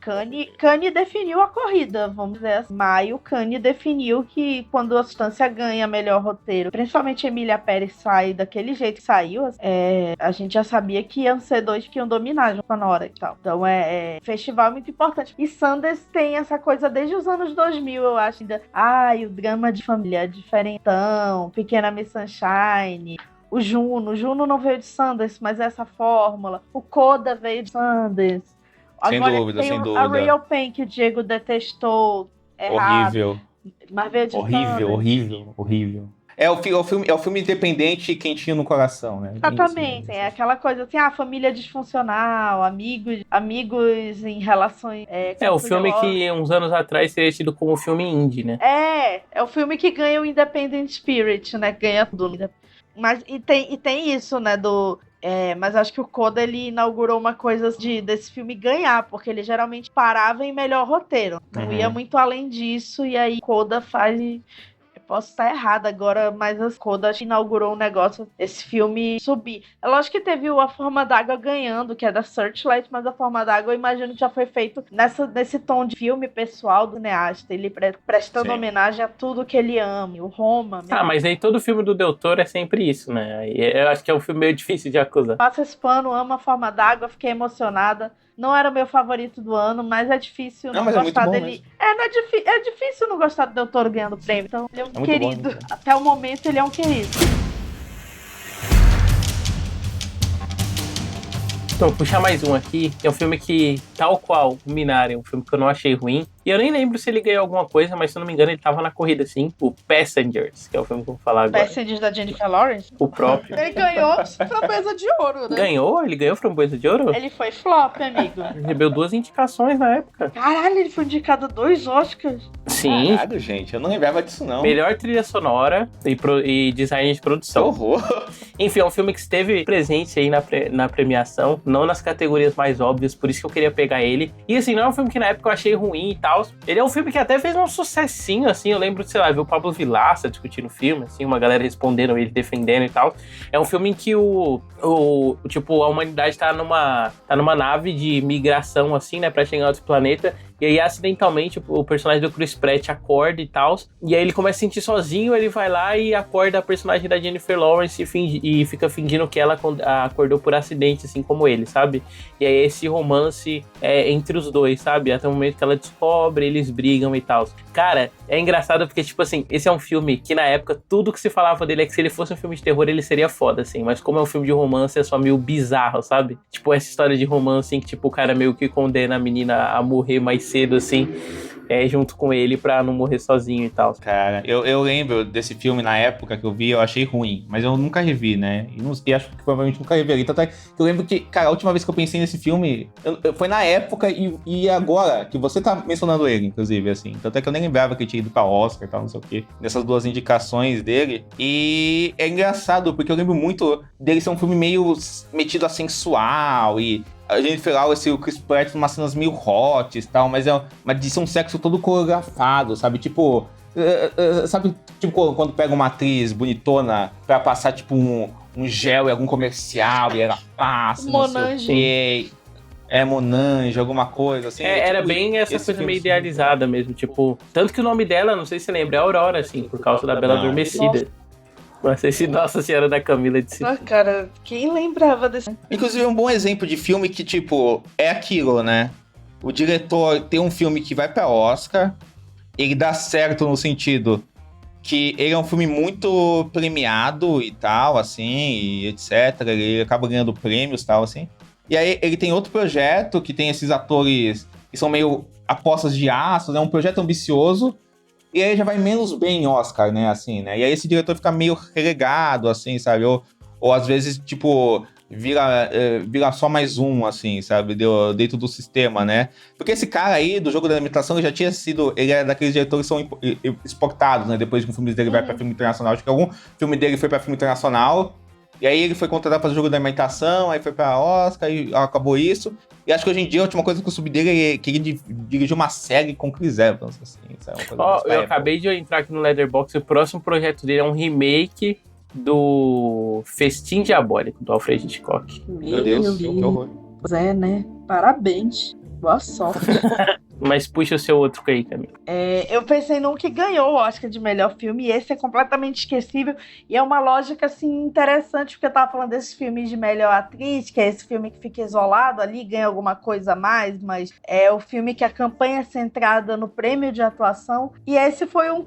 Cannes. Cannes definiu a corrida, vamos dizer assim. Maio, Cannes definiu que quando a Substância ganha melhor roteiro, principalmente Emília Pérez sai daquele jeito que saiu, a gente já sabia que iam ser dois que iam dominar na hora e tal. Então festival muito importante. E Sundance tem essa coisa desde os anos 2000, eu acho. Ainda, o drama de família diferentão, Pequena Miss Sunshine... O Juno não veio de Sundance, mas essa fórmula. O Coda veio de Sundance. Sem Agora dúvida, tem sem a dúvida. Real Pain, que o Diego detestou. Errado, Horrível. mas veio de Sundance. Horrível. É o filme independente quentinho no coração, né? Exatamente. É aquela coisa assim, família disfuncional, amigos em relações... o filme que uns anos atrás seria tido como filme indie, né? É o filme que ganha o Independent Spirit, né? Ganha tudo. Mas tem isso, né? Mas acho que o Coda, ele inaugurou uma coisa desse filme ganhar, porque ele geralmente parava em melhor roteiro. Não ia muito além disso, e aí Coda faz... Eu posso estar errada agora, mas a Coda inaugurou um negócio, esse filme subir. É lógico que teve A Forma d'Água ganhando, que é da Searchlight, mas A Forma d'Água eu imagino que já foi feito nesse tom de filme pessoal do cineasta, ele prestando homenagem a tudo que ele ama, o Roma. Mas aí todo filme do Del Toro é sempre isso, né? Eu acho que é um filme meio difícil de acusar. Passa esse pano, amo A Forma d'Água, fiquei emocionada. Não era o meu favorito do ano, mas é difícil não gostar dele. É difícil não gostar do Del Toro ganhando prêmio. Então, ele é um querido. Bom, até o momento, ele é um querido. Então, vou puxar mais um aqui. É um filme que, tal qual o Minari, é um filme que eu não achei ruim. E eu nem lembro se ele ganhou alguma coisa, mas se eu não me engano, ele tava na corrida, sim. O Passengers, que é o filme que eu vou falar agora. Passengers da Jennifer Lawrence? O próprio. Ele ganhou Framboesa de Ouro, né? Ganhou? Ele ganhou Framboesa de Ouro? Ele foi flop, amigo. Ele recebeu 2 indicações na época. Caralho, ele foi indicado a 2 Oscars. Sim. Caralho, gente, eu não lembrava disso, não. Melhor trilha sonora e design de produção. Que horror. Enfim, é um filme que esteve presente aí na premiação, não nas categorias mais óbvias, por isso que eu queria pegar ele. E assim, não é um filme que na época eu achei ruim e tal. Ele é um filme que até fez um sucessinho, assim. Eu lembro, sei lá, ver o Pablo Vilaça discutindo o filme, assim, uma galera respondendo ele, defendendo e tal. É um filme em que tipo, a humanidade tá numa nave de migração, assim, né, pra chegar a outro planeta. E aí, acidentalmente, o personagem do Chris Pratt acorda e tal. E aí ele começa a sentir sozinho, ele vai lá e acorda a personagem da Jennifer Lawrence e fica fingindo que ela acordou por acidente, assim como ele, sabe? E aí esse romance é entre os dois, sabe? Até o momento que ela descobre, eles brigam e tal. Cara, é engraçado porque, tipo assim, esse é um filme que na época tudo que se falava dele é que se ele fosse um filme de terror ele seria foda, assim. Mas como é um filme de romance é só meio bizarro, sabe? Tipo, essa história de romance em que, tipo, o cara meio que condena a menina a morrer mais cedo, assim, junto com ele pra não morrer sozinho e tal. Cara, eu lembro desse filme na época que eu vi, eu achei ruim, mas eu nunca revi, né? E acho que provavelmente nunca revi. Tanto é que eu lembro que, cara, a última vez que eu pensei nesse filme foi na época e agora, que você tá mencionando ele, inclusive, assim. Tanto é que eu nem lembrava que ele tinha ido pra Oscar e tal, não sei o quê, nessas 2 indicações dele. E é engraçado, porque eu lembro muito dele ser um filme meio metido a sensual e a gente fez lá o Chris Pratt umas cenas meio hot e tal, mas de ser um sexo todo coreografado, sabe? Tipo, sabe, tipo quando pega uma atriz bonitona pra passar, tipo, um gel em algum comercial e ela passa, não sei o quê. Monange, alguma coisa assim. Era tipo, bem essa coisa meio idealizada mesmo, tipo, tanto que o nome dela, não sei se você lembra, é Aurora, assim, por causa da Bela Adormecida. Não sei se Nossa Senhora da Camila disse. Cara, quem lembrava desse... Inclusive, é um bom exemplo de filme que, tipo, é aquilo, né? O diretor tem um filme que vai pra Oscar, ele dá certo no sentido que ele é um filme muito premiado e tal, assim, e etc. Ele acaba ganhando prêmios e tal, assim. E aí ele tem outro projeto que tem esses atores que são meio apostas de aço, né? Um projeto ambicioso. E aí já vai menos bem em Oscar, né, assim, né? E aí esse diretor fica meio relegado, assim, sabe? Ou às vezes, tipo, vira só mais um, assim, sabe? Dentro do sistema, né? Porque esse cara aí, do Jogo da Imitação, ele já tinha sido... Ele é daqueles diretores que são exportados, né? Depois que um filme dele vai pra filme internacional. Acho que algum filme dele foi pra filme internacional. E aí ele foi contratado para fazer o Jogo da Imitação, aí foi pra Oscar, e acabou isso. E acho que hoje em dia a última coisa que eu subi dele é que ele dirigiu uma série com Chris Evans, assim. Sabe? Eu acabei de entrar aqui no Letterboxd, o próximo projeto dele é um remake do Festim Diabólico, do Alfred Hitchcock. Meu Deus, que horror. Pois é, né? Parabéns. Boa sorte. Mas puxa o seu outro aí, Camila. Eu pensei num que ganhou o Oscar de melhor filme, e esse é completamente esquecível, e é uma lógica, assim, interessante, porque eu tava falando desses filmes de melhor atriz, que é esse filme que fica isolado ali, ganha alguma coisa a mais, mas é o filme que a campanha é centrada no prêmio de atuação, e esse foi um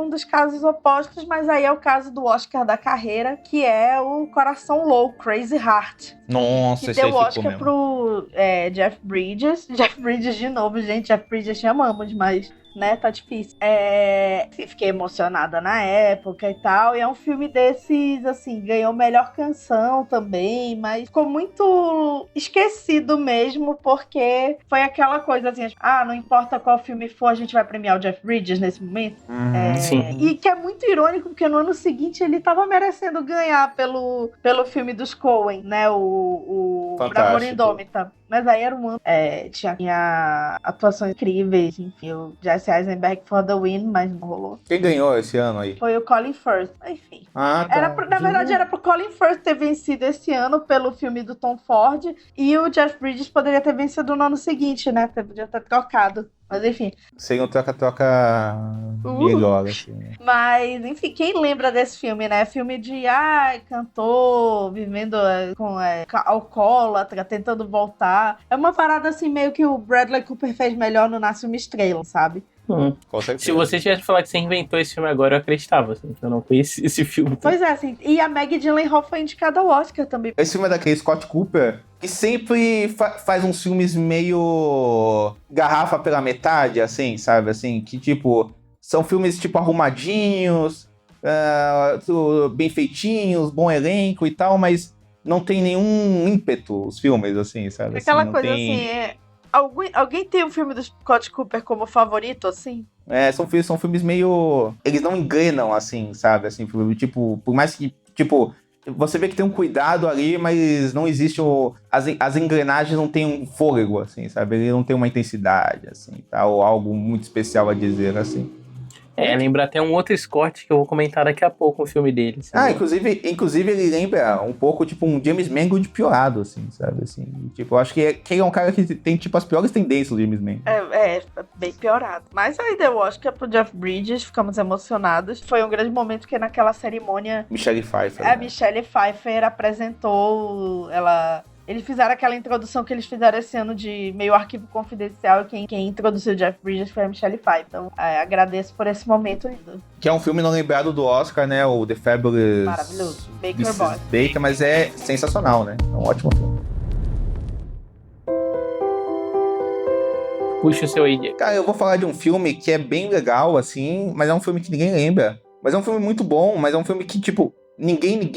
dos casos opostos, mas aí é o caso do Oscar da carreira, que é o Coração Louco, Crazy Heart. Nossa, que esse aí deu o ficou Oscar mesmo. pro Jeff Bridges. Jeff Bridges de novo, gente. Jeff Bridges chamamos, mas, né, tá difícil. Fiquei emocionada na época e tal. E é um filme desses, assim, ganhou melhor canção também, mas ficou muito esquecido mesmo, porque foi aquela coisa assim, não importa qual filme for, a gente vai premiar o Jeff Bridges nesse momento. Sim. E que é muito irônico, porque no ano seguinte ele tava merecendo ganhar pelo filme dos Coen, né? O Bravura Indômita. Mas aí era um ano. Tinha atuações incríveis, enfim, o Jesse Eisenberg for the win, mas não rolou. Quem ganhou esse ano aí? Foi o Colin Firth, enfim. Ah, tá. Na verdade, era pro Colin Firth ter vencido esse ano pelo filme do Tom Ford, e o Jeff Bridges poderia ter vencido no ano seguinte, né? Podia ter trocado. Mas enfim. Seria um troca-troca melhor, assim, né? Mas, enfim, quem lembra desse filme, né? Filme de, cantor, vivendo com alcoólatra, tentando voltar. É uma parada, assim, meio que o Bradley Cooper fez melhor no Nasce Uma Estrela, sabe? Com certeza. Se você tivesse falado que você inventou esse filme agora, eu acreditava, assim, que eu não conheci esse filme. Pois é, assim, e a Maggie Gyllenhaal foi indicada ao Oscar também. Esse filme é daquele Scott Cooper, que sempre faz uns filmes meio garrafa pela metade, assim, sabe? Assim, que, tipo, são filmes, tipo, arrumadinhos, bem feitinhos, bom elenco e tal, mas não tem nenhum ímpeto os filmes, assim, sabe? Aquela assim, coisa tem... assim, alguém tem um filme do Scott Cooper como favorito, assim? São filmes meio... Eles não enganam, assim, sabe? Assim, tipo, por mais que, tipo... Você vê que tem um cuidado ali, mas não existe as engrenagens não tem um fôlego, assim, sabe? Ele não tem uma intensidade, assim, tá? Ou algo muito especial a dizer, assim. Lembra até um outro Scott que eu vou comentar daqui a pouco, o filme dele. Inclusive ele lembra um pouco, tipo, um James Mangold piorado, assim, sabe? Assim, tipo, eu acho que ele é um cara que tem, tipo, as piores tendências do James Mangold. Bem piorado. Mas aí deu Oscar pro Jeff Bridges, ficamos emocionados. Foi um grande momento que naquela cerimônia... Michelle Pfeiffer. A Michelle Pfeiffer apresentou, eles fizeram aquela introdução que eles fizeram esse ano de meio arquivo confidencial, e quem introduziu o Jeff Bridges foi a Michelle Pfeiffer. Então, agradeço por esse momento lindo. Que é um filme não lembrado do Oscar, né? O The Fabulous... Maravilhoso. Baker Boy. Baker, mas é sensacional, né? É um ótimo filme. Puxa o seu aí, Diego. Cara, eu vou falar de um filme que é bem legal, assim, mas é um filme que ninguém lembra. Mas é um filme muito bom, mas é um filme que, tipo... Ninguém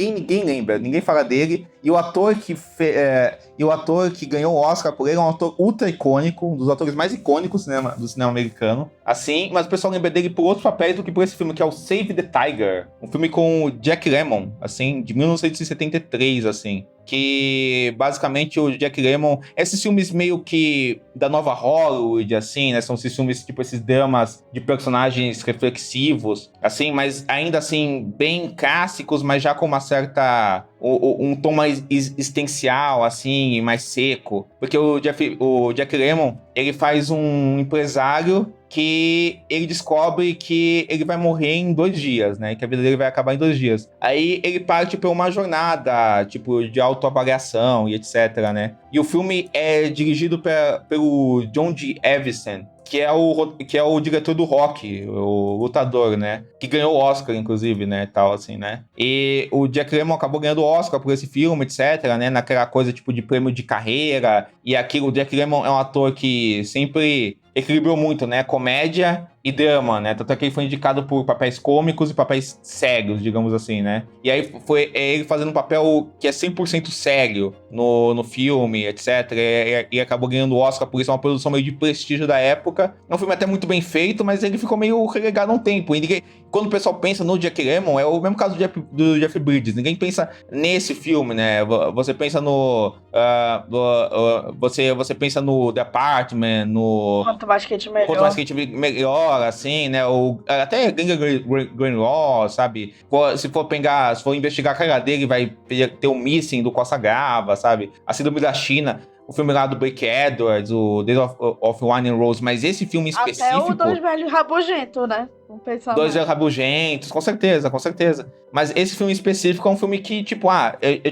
lembra, ninguém fala dele. E o ator que ganhou o Oscar por ele é um ator ultra icônico, um dos atores mais icônicos do cinema americano. Assim, mas o pessoal lembra dele por outros papéis do que por esse filme, que é o Save the Tiger. Um filme com o Jack Lemmon, assim, de 1973, assim. Que, basicamente, o Jack Lemmon... Esses filmes meio que da nova Hollywood, assim, né? São esses filmes, tipo, esses dramas de personagens reflexivos, assim, mas ainda, assim, bem clássicos, mas já com uma certa... um tom mais existencial, assim, mais seco. Porque o Jack Lemmon, ele faz um empresário que ele descobre que ele vai morrer em 2 dias, né? Que a vida dele vai acabar em 2 dias. Aí ele parte por uma jornada, tipo, de autoavaliação e etc, né? E o filme é dirigido pelo John G. Avildsen, que é o diretor do Rock, o lutador, né? Que ganhou o Oscar, inclusive, né? Tal, assim, né? E o Jack Lemmon acabou ganhando o Oscar por esse filme, etc, né? Naquela coisa, tipo, de prêmio de carreira. E aquilo, o Jack Lemmon é um ator que sempre... equilibrou muito, né? Comédia e drama, né? Tanto é que ele foi indicado por papéis cômicos e papéis sérios, digamos assim, né? E aí foi ele fazendo um papel que é 100% sério no filme, etc. E acabou ganhando o Oscar por isso, é uma produção meio de prestígio da época. É um filme até muito bem feito, mas ele ficou meio relegado há um tempo. E quando o pessoal pensa no Jack Lemmon, é o mesmo caso do Jeff Bridges. Ninguém pensa nesse filme, né? Você pensa no... Você pensa no The Apartment, no... Quanto mais quente, melhor. Quanto mais quente, melhor, assim, né? Até Greenlaw, sabe? Se for investigar a carreira dele, vai ter o Missing do Costa Grava, sabe? A Síndrome da China, o filme lá do Blake Edwards, o Days of Wine and Rose, mas esse filme específico... Até o Dois Velhos Rabugentos, né? Dois Velhos Rabugentos, com certeza. Mas esse filme específico é um filme que, tipo,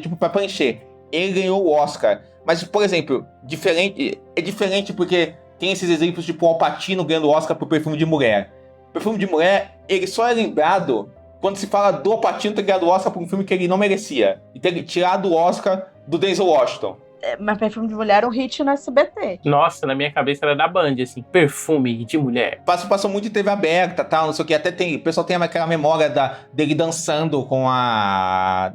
tipo, pra preencher. Ele ganhou o Oscar. Mas, por exemplo, é diferente porque tem esses exemplos, tipo, o Al Pacino ganhando o Oscar por Perfume de Mulher. Perfume de Mulher, ele só é lembrado quando se fala do Al Pacino ter ganhado o Oscar por um filme que ele não merecia. E ter tirado o Oscar do Denzel Washington. Mas Perfume de Mulher era um hit no SBT. Nossa, na minha cabeça era da Band, assim, Perfume de Mulher. Passou muito em TV aberta, tal, não sei o que. Até o pessoal tem aquela memória dele dançando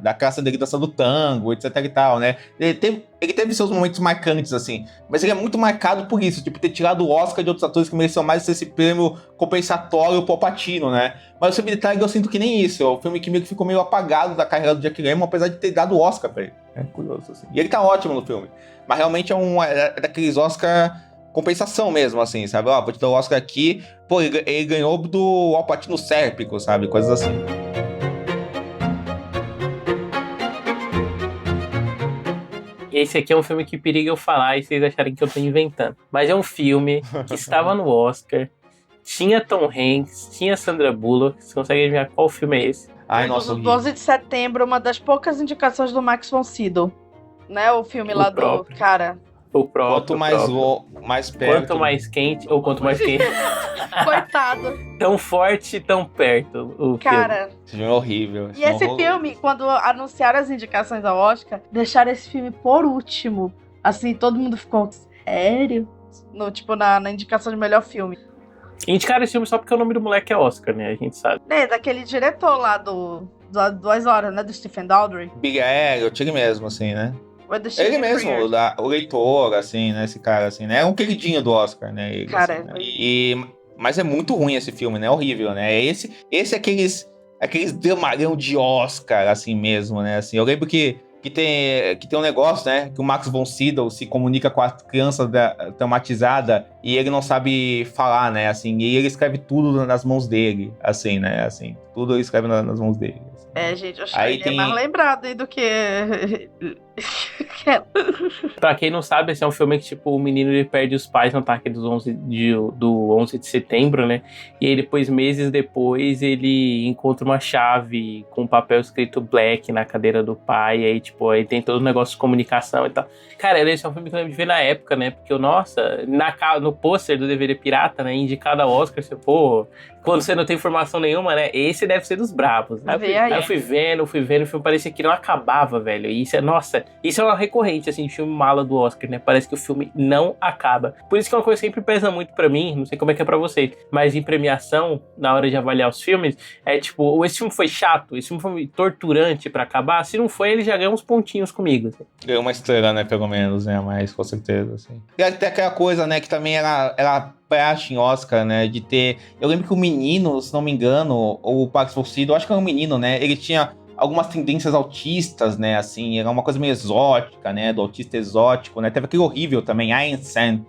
da classe dele dançando tango, etc e tal, né? Ele teve seus momentos marcantes, assim. Mas ele é muito marcado por isso, tipo, ter tirado o Oscar de outros atores que mereciam mais esse prêmio compensatório pro Al Pacino, né? Mas o filme de Tiger eu sinto que nem isso. É um filme que meio que ficou meio apagado da carreira do Jack Lemmon, apesar de ter dado o Oscar pra ele. É curioso, assim. E ele tá ótimo no filme. Mas realmente é daqueles Oscar compensação mesmo, assim, sabe? Ó, vou te dar o Oscar aqui. Pô, ele ganhou do Al Pacino Sérpico, sabe? Coisas assim. Esse aqui é um filme que periga eu falar e vocês acharem que eu tô inventando. Mas é um filme que estava no Oscar, tinha Tom Hanks, tinha Sandra Bullock. Você consegue adivinhar qual filme é esse? Ai, nossa, 12 de setembro, uma das poucas indicações do Max von Sydow. Né? O filme lá do... Cara... O próprio. Quanto mais perto. Quanto mais quente, ou quanto mais quente. Coitado. Tão forte, tão perto. O Cara. Esse filme é horrível. E esse filme, quando anunciaram as indicações ao Oscar, deixaram esse filme por último. Assim, todo mundo ficou, sério? Na indicação de melhor filme. Indicaram esse filme só porque o nome do moleque é Oscar, né? A gente sabe. Daquele diretor lá do 2 horas, né? Do Stephen Daldry. Eu tive mesmo, assim, né? Ele mesmo, o leitor, assim, né? Esse cara, assim, né? É um queridinho do Oscar, né? Ele, cara, assim, né? Mas é muito ruim esse filme, né? É horrível, né? Esse é aqueles dramalhão de Oscar, assim mesmo, né? Assim, eu lembro que tem um negócio, né? Que o Max von Sydow se comunica com a criança traumatizada e ele não sabe falar, né? Assim, e ele escreve tudo nas mãos dele, assim, né? Assim, tudo ele escreve nas mãos dele. Assim. Gente, eu acho que ele é mais lembrado aí do que... Pra quem não sabe, esse é um filme que, tipo, o menino ele perde os pais no ataque do 11 de setembro, né? E aí, meses depois, ele encontra uma chave com um papel escrito Black na cadeira do pai. E aí, tipo, aí tem todo o negócio de comunicação e tal. Cara, esse é um filme que eu lembro de ver na época, né? Porque, nossa, no pôster do DVD Pirata, né? Indicado ao Oscar, você, pô... Quando você não tem informação nenhuma, né? Esse deve ser dos brabos. Aí eu fui vendo, o filme parecia que não acabava, velho. E isso é uma recorrente, assim, de filme mala do Oscar, né? Parece que o filme não acaba. Por isso que é uma coisa que sempre pesa muito pra mim, não sei como é que é pra vocês, mas em premiação, na hora de avaliar os filmes, é tipo, esse filme foi chato, esse filme foi torturante pra acabar, se não foi, ele já ganhou uns pontinhos comigo. Assim. Ganhou uma estrela, né, pelo menos, né, mas com certeza, assim. E até aquela coisa, né, que também era praxe em Oscar, né, de ter... Eu lembro que o menino, se não me engano, o Max von Sydow, acho que era um menino, né, ele tinha algumas tendências autistas, né, assim, era uma coisa meio exótica, né, do autista exótico, né, teve aquele horrível também, I Am Sam,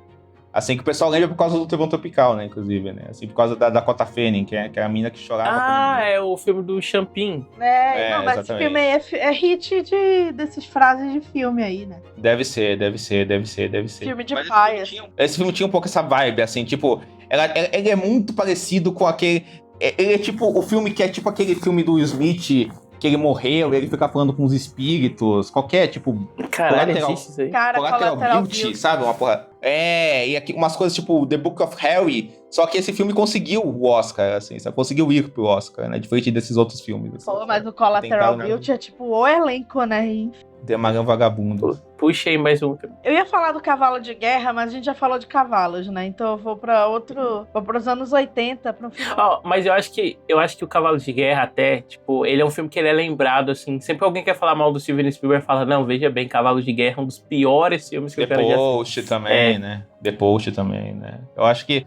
assim, que o pessoal lembra por causa do Trovão Tropical, né, inclusive, né, assim, por causa da Dakota Fanning, que é a mina que chorava. É o filme do Champin. Não, mas exatamente. Esse filme aí é hit desses frases de filme aí, né. Deve ser. Filme de pai, Esse filme tinha um pouco essa vibe, assim, tipo, ele é muito parecido com aquele... Ele é tipo o filme que é tipo aquele filme do Will Smith... que ele morreu, ele fica falando com os espíritos, qualquer, tipo... Caralho, existe isso aí. Collateral Beauty, sabe? Uma porra... E aqui, umas coisas tipo The Book of Harry, só que esse filme conseguiu o Oscar, assim, sabe? Conseguiu ir pro Oscar, né? Diferente desses outros filmes. Assim, Pô, mas o Collateral Beauty é tipo o elenco, né? The Magan Vagabundo. Puxa aí mais um. Eu ia falar do Cavalo de Guerra, mas a gente já falou de cavalos, né? Então eu vou pra outro. Vou pros anos 80, pro final. Mas eu acho que o Cavalo de Guerra até, tipo, ele é um filme que ele é lembrado, assim. Sempre que alguém quer falar mal do Steven Spielberg, fala, não, veja bem, Cavalo de Guerra é um dos piores filmes que eu quero já assistir. The Post também, né? The Post também, né? Eu acho que.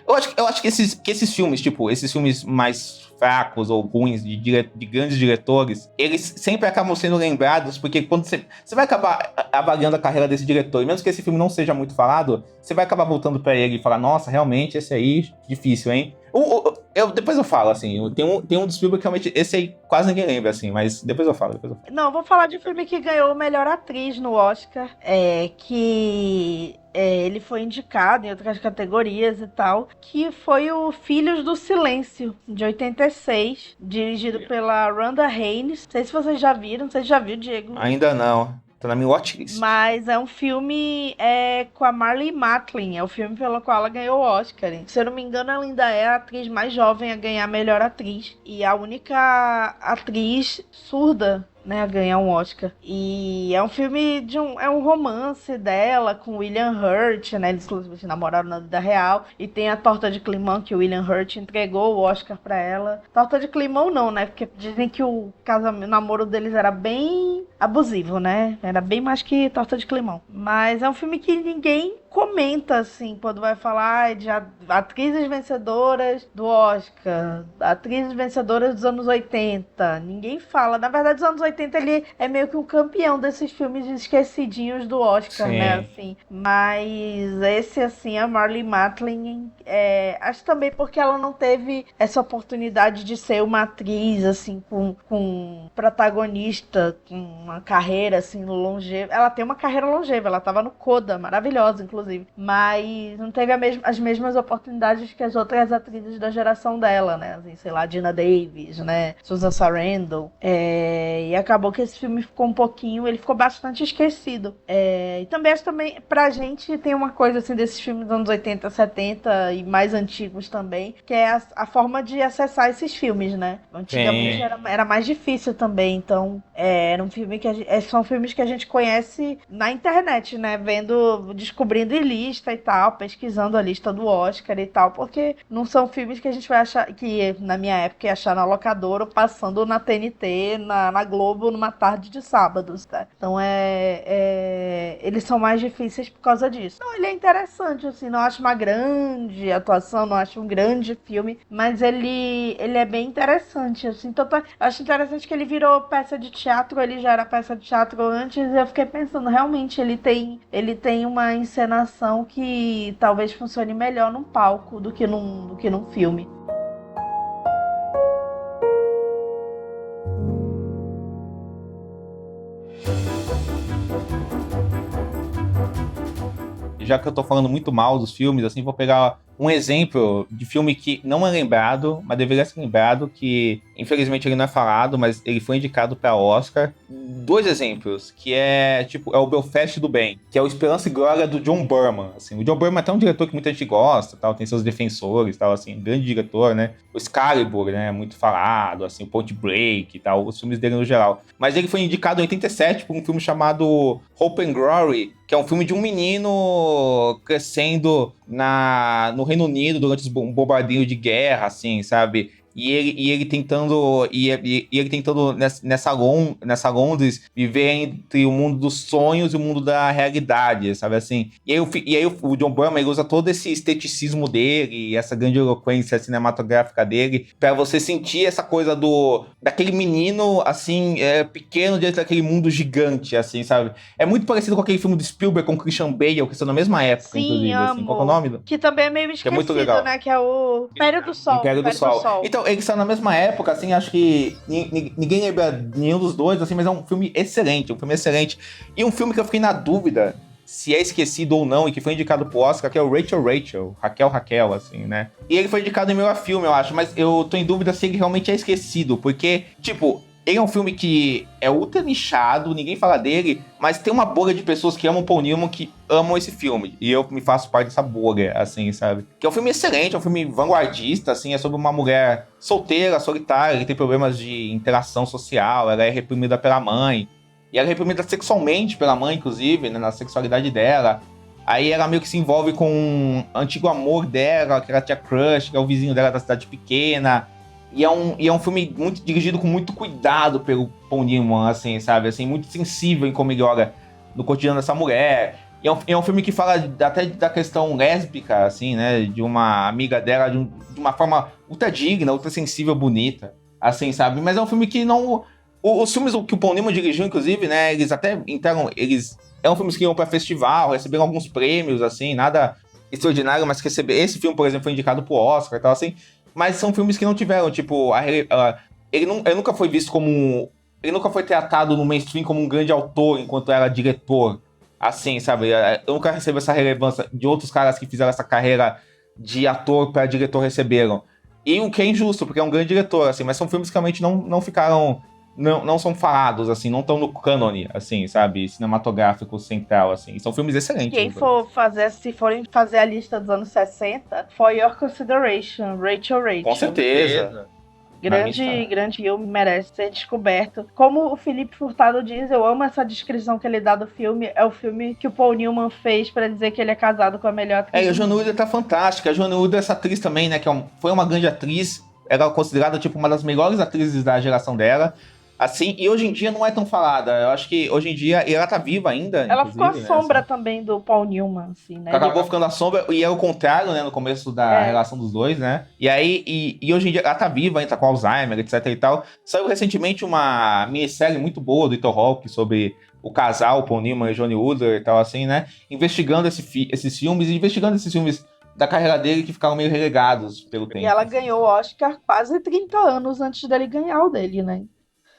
Eu acho que esses filmes, tipo, esses filmes mais fracos ou ruins de grandes diretores, eles sempre acabam sendo lembrados, porque quando você vai acabar avaliando a carreira desse diretor, e mesmo que esse filme não seja muito falado, você vai acabar voltando pra ele e falar, nossa, realmente, esse aí, difícil, hein? Depois eu falo, assim, tem um dos filmes que realmente, esse aí quase ninguém lembra, assim, mas depois eu falo. Não, eu vou falar de um filme que ganhou melhor atriz no Oscar, ele foi indicado em outras categorias e tal, que foi o Filhos do Silêncio, de 86, dirigido pela Rhonda Haines. Não sei se vocês já viram, não sei se já viu, Diego. Ainda não. Tá na minha watchlist. Mas é um filme com a Marlee Matlin. É o filme pelo qual ela ganhou o Oscar. Se eu não me engano, ela ainda é a atriz mais jovem a ganhar a melhor atriz. E a única atriz surda, né, a ganhar um Oscar. E é um filme é um romance dela com William Hurt, né? Eles inclusive namoraram na vida real. E tem a Torta de Climão, que o William Hurt entregou o Oscar pra ela. Torta de Climão não, né? Porque dizem que o namoro deles era bem abusivo, né? Era bem mais que Torta de Climão. Mas é um filme que ninguém comenta, assim, quando vai falar de atrizes vencedoras do Oscar, atrizes vencedoras dos anos 80. Ninguém fala. Na verdade, os anos 80 ele é meio que um campeão desses filmes esquecidinhos do Oscar, sim, né? Assim. Mas esse, assim, a Marlee Matlin, acho também porque ela não teve essa oportunidade de ser uma atriz, assim, com protagonista, com uma carreira, assim, longeva. Ela tem uma carreira longeva, ela tava no Coda, maravilhosa, inclusive. Mas não teve as mesmas oportunidades que as outras atrizes da geração dela, né? Assim, sei lá, Dina Davis, né? Susan Sarandon. E acabou que esse filme ele ficou bastante esquecido. E também acho que pra gente tem uma coisa assim desses filmes dos anos 80, 70 e mais antigos também, que é a forma de acessar esses filmes, né? Antigamente era mais difícil também, então era um filme são filmes que a gente conhece na internet, né? Descobrindo em lista e tal, pesquisando a lista do Oscar e tal, porque não são filmes que a gente vai achar, que na minha época ia achar na locadora ou passando na TNT, na Globo, numa tarde de sábados, tá? Então eles são mais difíceis por causa disso. Então ele é interessante, assim, não acho uma grande atuação, não acho um grande filme, mas ele é bem interessante, assim. Então eu acho interessante que ele virou peça de teatro, ele já era peça de teatro antes, e eu fiquei pensando, realmente ele tem uma encenação que talvez funcione melhor num palco do que num filme. Já que eu tô falando muito mal dos filmes, assim, vou pegar um exemplo de filme que não é lembrado, mas deveria ser lembrado, que infelizmente ele não é falado, mas ele foi indicado para Oscar. 2 exemplos, que é o Belfast do Bem, que é o Esperança e Glória do John Berman. Assim, o John Berman é até um diretor que muita gente gosta, tal, tem seus defensores, tal, assim, um grande diretor, né? O Excalibur, né, muito falado, assim, o Point Break e tal, os filmes dele no geral. Mas ele foi indicado em 87 por um filme chamado Hope and Glory, que é um filme de um menino crescendo no Reino Unido durante um bombardeio de guerra, assim, sabe? E ele tentando nessa Londres viver entre o mundo dos sonhos e o mundo da realidade, sabe assim? E aí o John Berman, ele usa todo esse esteticismo dele, essa grande eloquência cinematográfica dele, pra você sentir essa coisa daquele menino, assim, pequeno diante daquele mundo gigante, assim, sabe? É muito parecido com aquele filme do Spielberg com Christian Bale, que são na mesma época, sim, inclusive. Amo. Assim. Qual é o nome? Que também é meio esquecido, é muito legal, né? Que é o Império do Sol. Império do Sol. Então, eles são na mesma época, assim, acho que ninguém lembra nenhum dos dois, assim, mas é um filme excelente, E um filme que eu fiquei na dúvida se é esquecido ou não, e que foi indicado pro Oscar, que é o Raquel, assim, né? E ele foi indicado em melhor filme, eu acho, mas eu tô em dúvida se ele realmente é esquecido, porque, ele é um filme que é ultra nichado, ninguém fala dele, mas tem uma bolha de pessoas que amam Paul Newman, que amam esse filme. E eu me faço parte dessa bolha, assim, sabe? Que é um filme excelente, é um filme vanguardista, assim, é sobre uma mulher solteira, solitária, que tem problemas de interação social, ela é reprimida pela mãe. E ela é reprimida sexualmente pela mãe, inclusive, né, na sexualidade dela. Aí ela meio que se envolve com um antigo amor dela, que ela tinha crush, que é o vizinho dela da cidade pequena. E é um filme muito dirigido com muito cuidado pelo Paul Newman, assim, sabe? Assim, muito sensível em como ele olha no cotidiano dessa mulher. E é um filme que fala até da questão lésbica, assim, né? De uma amiga dela, de uma forma ultra digna, ultra sensível, bonita, assim, sabe? Mas é um filme que não... Os filmes que o Paul Newman dirigiu, inclusive, né? Eles até entraram... É um filme que iam pra festival, receberam alguns prêmios, assim, nada extraordinário, mas que esse filme, por exemplo, foi indicado pro Oscar e tal, assim... Mas são filmes que não tiveram, tipo... Ele nunca foi visto como... Ele nunca foi tratado no mainstream como um grande autor, enquanto era diretor. Assim, sabe? Eu nunca recebo essa relevância de outros caras que fizeram essa carreira de ator para diretor receberam. E o que é injusto, porque é um grande diretor, assim. Mas são filmes que realmente não ficaram... Não são falados, assim, não estão no cânone, assim, sabe? Cinematográfico central, assim. São filmes excelentes. Se forem fazer a lista dos anos 60, For Your Consideration, Rachel. Com certeza. Grande filme, merece ser descoberto. Como o Felipe Furtado diz, eu amo essa descrição que ele dá do filme. É o filme que o Paul Newman fez pra dizer que ele é casado com a melhor atriz. E a Joan Woodward tá fantástica. A Joan Woodward é essa atriz também, né? Que foi uma grande atriz. Ela é considerada, tipo, uma das melhores atrizes da geração dela. Assim, e hoje em dia não é tão falada. Eu acho que hoje em dia... E ela tá viva ainda, ela ficou a sombra, assim, também do Paul Newman, assim, né? Acabou ficando a sombra, e é o contrário, né? No começo da relação dos dois, né? E aí, e hoje em dia ela tá viva, ainda tá com Alzheimer, etc e tal. Saiu recentemente uma minissérie muito boa do Ethan Hawke sobre o casal, Paul Newman e Joan Woodward e tal, assim, né? Investigando esses filmes, e investigando esses filmes da carreira dele que ficaram meio relegados pelo tempo. E ela ganhou o Oscar quase 30 anos antes dele ganhar o dele, né?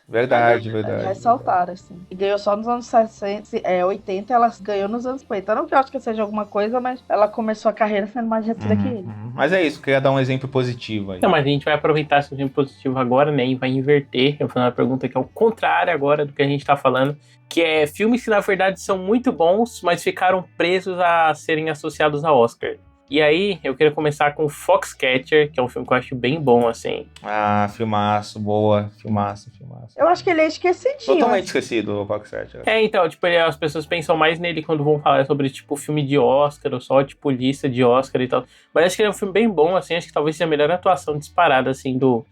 Verdade. Ressaltar, assim. E ganhou só nos anos 80, ela ganhou nos anos 50. Não que eu acho que seja alguma coisa, mas ela começou a carreira sendo mais rápida que ele. Mas é isso, queria dar um exemplo positivo aí. Não, mas a gente vai aproveitar esse exemplo positivo agora, né, e vai inverter. Eu vou fazer uma pergunta que é o contrário agora do que a gente tá falando, que é filmes que na verdade são muito bons, mas ficaram presos a serem associados a Oscar. E aí, eu queria começar com Foxcatcher, que é um filme que eu acho bem bom, assim. Ah, filmaço, boa. Filmaço. Eu acho que ele é esquecidinho. Totalmente esquecido, o Foxcatcher. Então, tipo, as pessoas pensam mais nele quando vão falar sobre, tipo, filme de Oscar, ou só, tipo, lista de Oscar e tal. Mas acho que ele é um filme bem bom, assim, acho que talvez seja a melhor atuação disparada, assim, do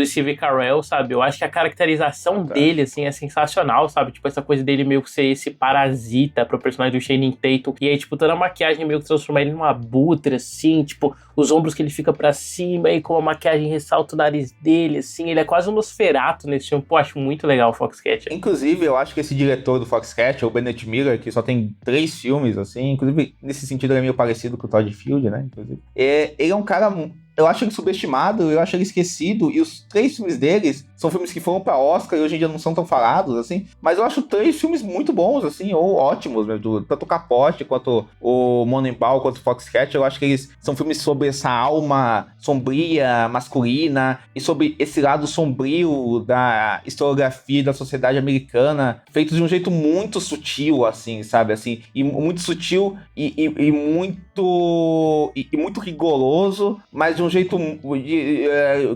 Steve Carell, sabe? Eu acho que a caracterização dele, assim, é sensacional, sabe? Tipo, essa coisa dele meio que ser esse parasita pro personagem do Channing Tatum. E aí, tipo, toda a maquiagem meio que transforma ele num abutre, assim, tipo, os ombros que ele fica pra cima, e com a maquiagem ressalta o nariz dele, assim. Ele é quase um Nosferatu nesse filme. Pô, acho muito legal o Foxcatcher. Inclusive, eu acho que esse diretor do Foxcatcher, o Bennett Miller, que só tem 3 filmes, assim, inclusive, nesse sentido, ele é meio parecido com o Todd Field, né? Inclusive. Ele é um cara... Eu acho ele subestimado, eu acho ele esquecido, e os 3 filmes deles são filmes que foram pra Oscar e hoje em dia não são tão falados, assim, mas eu acho 3 filmes muito bons, assim, ou ótimos, né, tanto o Capote, quanto o Moneyball, quanto o Foxcatcher. Eu acho que eles são filmes sobre essa alma sombria, masculina, e sobre esse lado sombrio da historiografia da sociedade americana, feitos de um jeito muito sutil, assim, sabe, assim, e muito sutil e muito rigoroso, mas de um jeito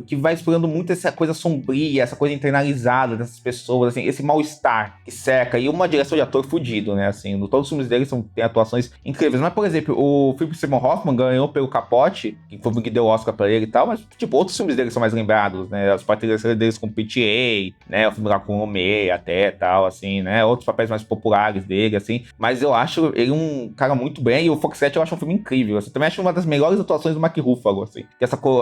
que vai explorando muito essa coisa sombria, essa coisa internalizada dessas pessoas, assim, esse mal-estar que seca, e uma direção de ator fudido, né, assim, todos os filmes dele tem atuações incríveis, mas, por exemplo, o Philip Seymour Hoffman ganhou pelo Capote, que foi o que deu o Oscar pra ele e tal, mas, tipo, outros filmes dele são mais lembrados, né, as parcerias deles com PTA, né, o filme lá com o Romé até, tal, assim, né, outros papéis mais populares dele, assim, mas eu acho ele um cara muito bem, e o Foxcatcher eu acho um filme incrível, assim, também acho uma das melhores atuações do Mark Ruffalo, assim,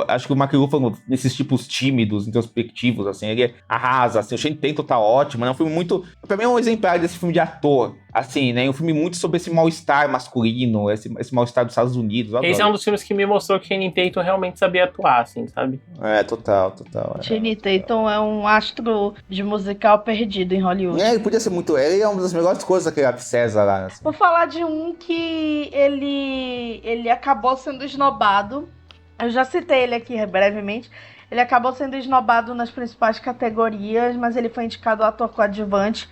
acho que o Mark Ruffalo, nesses tipos tímidos, introspectivos, assim, ele arrasa, assim, o Channing Tatum tá ótimo, né, um filme muito, pra mim é um exemplar desse filme de ator, assim, né, um filme muito sobre esse mal-estar masculino, esse mal-estar dos Estados Unidos. Esse é um dos filmes que me mostrou que Channing Tatum realmente sabia atuar, assim, sabe? Total. Channing Tatum é um astro de musical perdido em Hollywood. Ele podia ser muito, ele é uma das melhores coisas daquele Ave César lá, assim. Vou falar de um que ele acabou sendo esnobado. Eu já citei ele aqui brevemente. Ele acabou sendo esnobado nas principais categorias, mas ele foi indicado ao ator coadjuvante.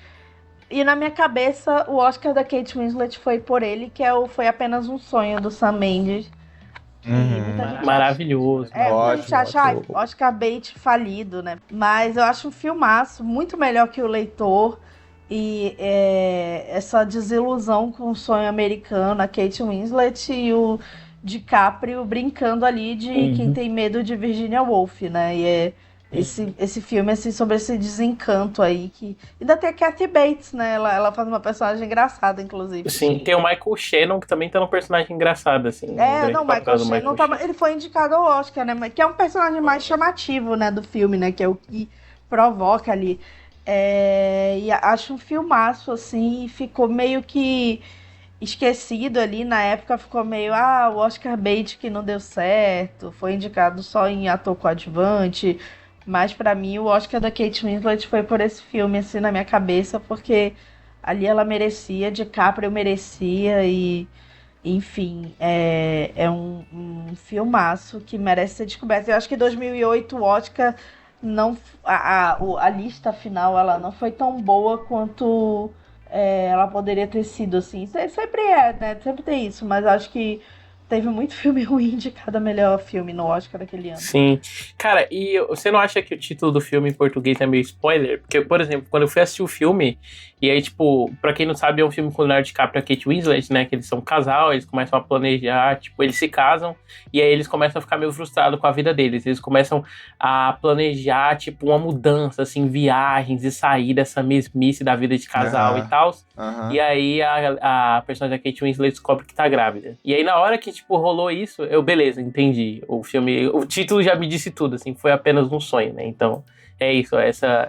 E na minha cabeça, o Oscar da Kate Winslet foi por ele, que Foi Apenas um Sonho, do Sam Mendes. Muita gente Maravilhoso. muita gente acha Oscar bait falido, né? Mas eu acho um filmaço, muito melhor que O Leitor. E essa desilusão com o sonho americano, a Kate Winslet e o DiCaprio brincando ali de quem tem medo de Virginia Woolf, né? E esse filme, assim, sobre esse desencanto aí. Que ainda tem a Kathy Bates, né? Ela faz uma personagem engraçada, inclusive. Sim, tem o Michael Shannon, que também tá num personagem engraçado, assim. Não, Michael Shannon ele foi indicado ao Oscar, né? Que é um personagem mais chamativo, né, do filme, né? Que é o que provoca ali. E acho um filmaço, assim, ficou meio que esquecido ali, na época ficou meio, o Oscar bait que não deu certo, foi indicado só em ator coadjuvante, mas pra mim o Oscar da Kate Winslet foi por esse filme, assim, na minha cabeça, porque ali ela merecia, DiCaprio merecia e, enfim, é um filmaço que merece ser descoberto. Eu acho que em 2008 o Oscar não, a lista final ela não foi tão boa quanto ela poderia ter sido, assim. Sempre né? Sempre tem isso, mas acho que teve muito filme ruim indicado a melhor filme no Oscar daquele ano. Sim. Cara, e você não acha que o título do filme em português é meio spoiler? Porque, por exemplo, quando eu fui assistir o filme, e aí, tipo, pra quem não sabe, é um filme com o Leonardo DiCaprio e a Kate Winslet, né? Que eles são um casal, eles começam a planejar, tipo, eles se casam, e aí eles começam a ficar meio frustrados com a vida deles. Eles começam a planejar, tipo, uma mudança, assim, viagens e sair dessa mesmice da vida de casal e tal. E aí a personagem da Kate Winslet descobre que tá grávida. E aí, na hora que, tipo, rolou isso, beleza, entendi. O título já me disse tudo, assim, foi apenas um sonho, né? Então, é isso,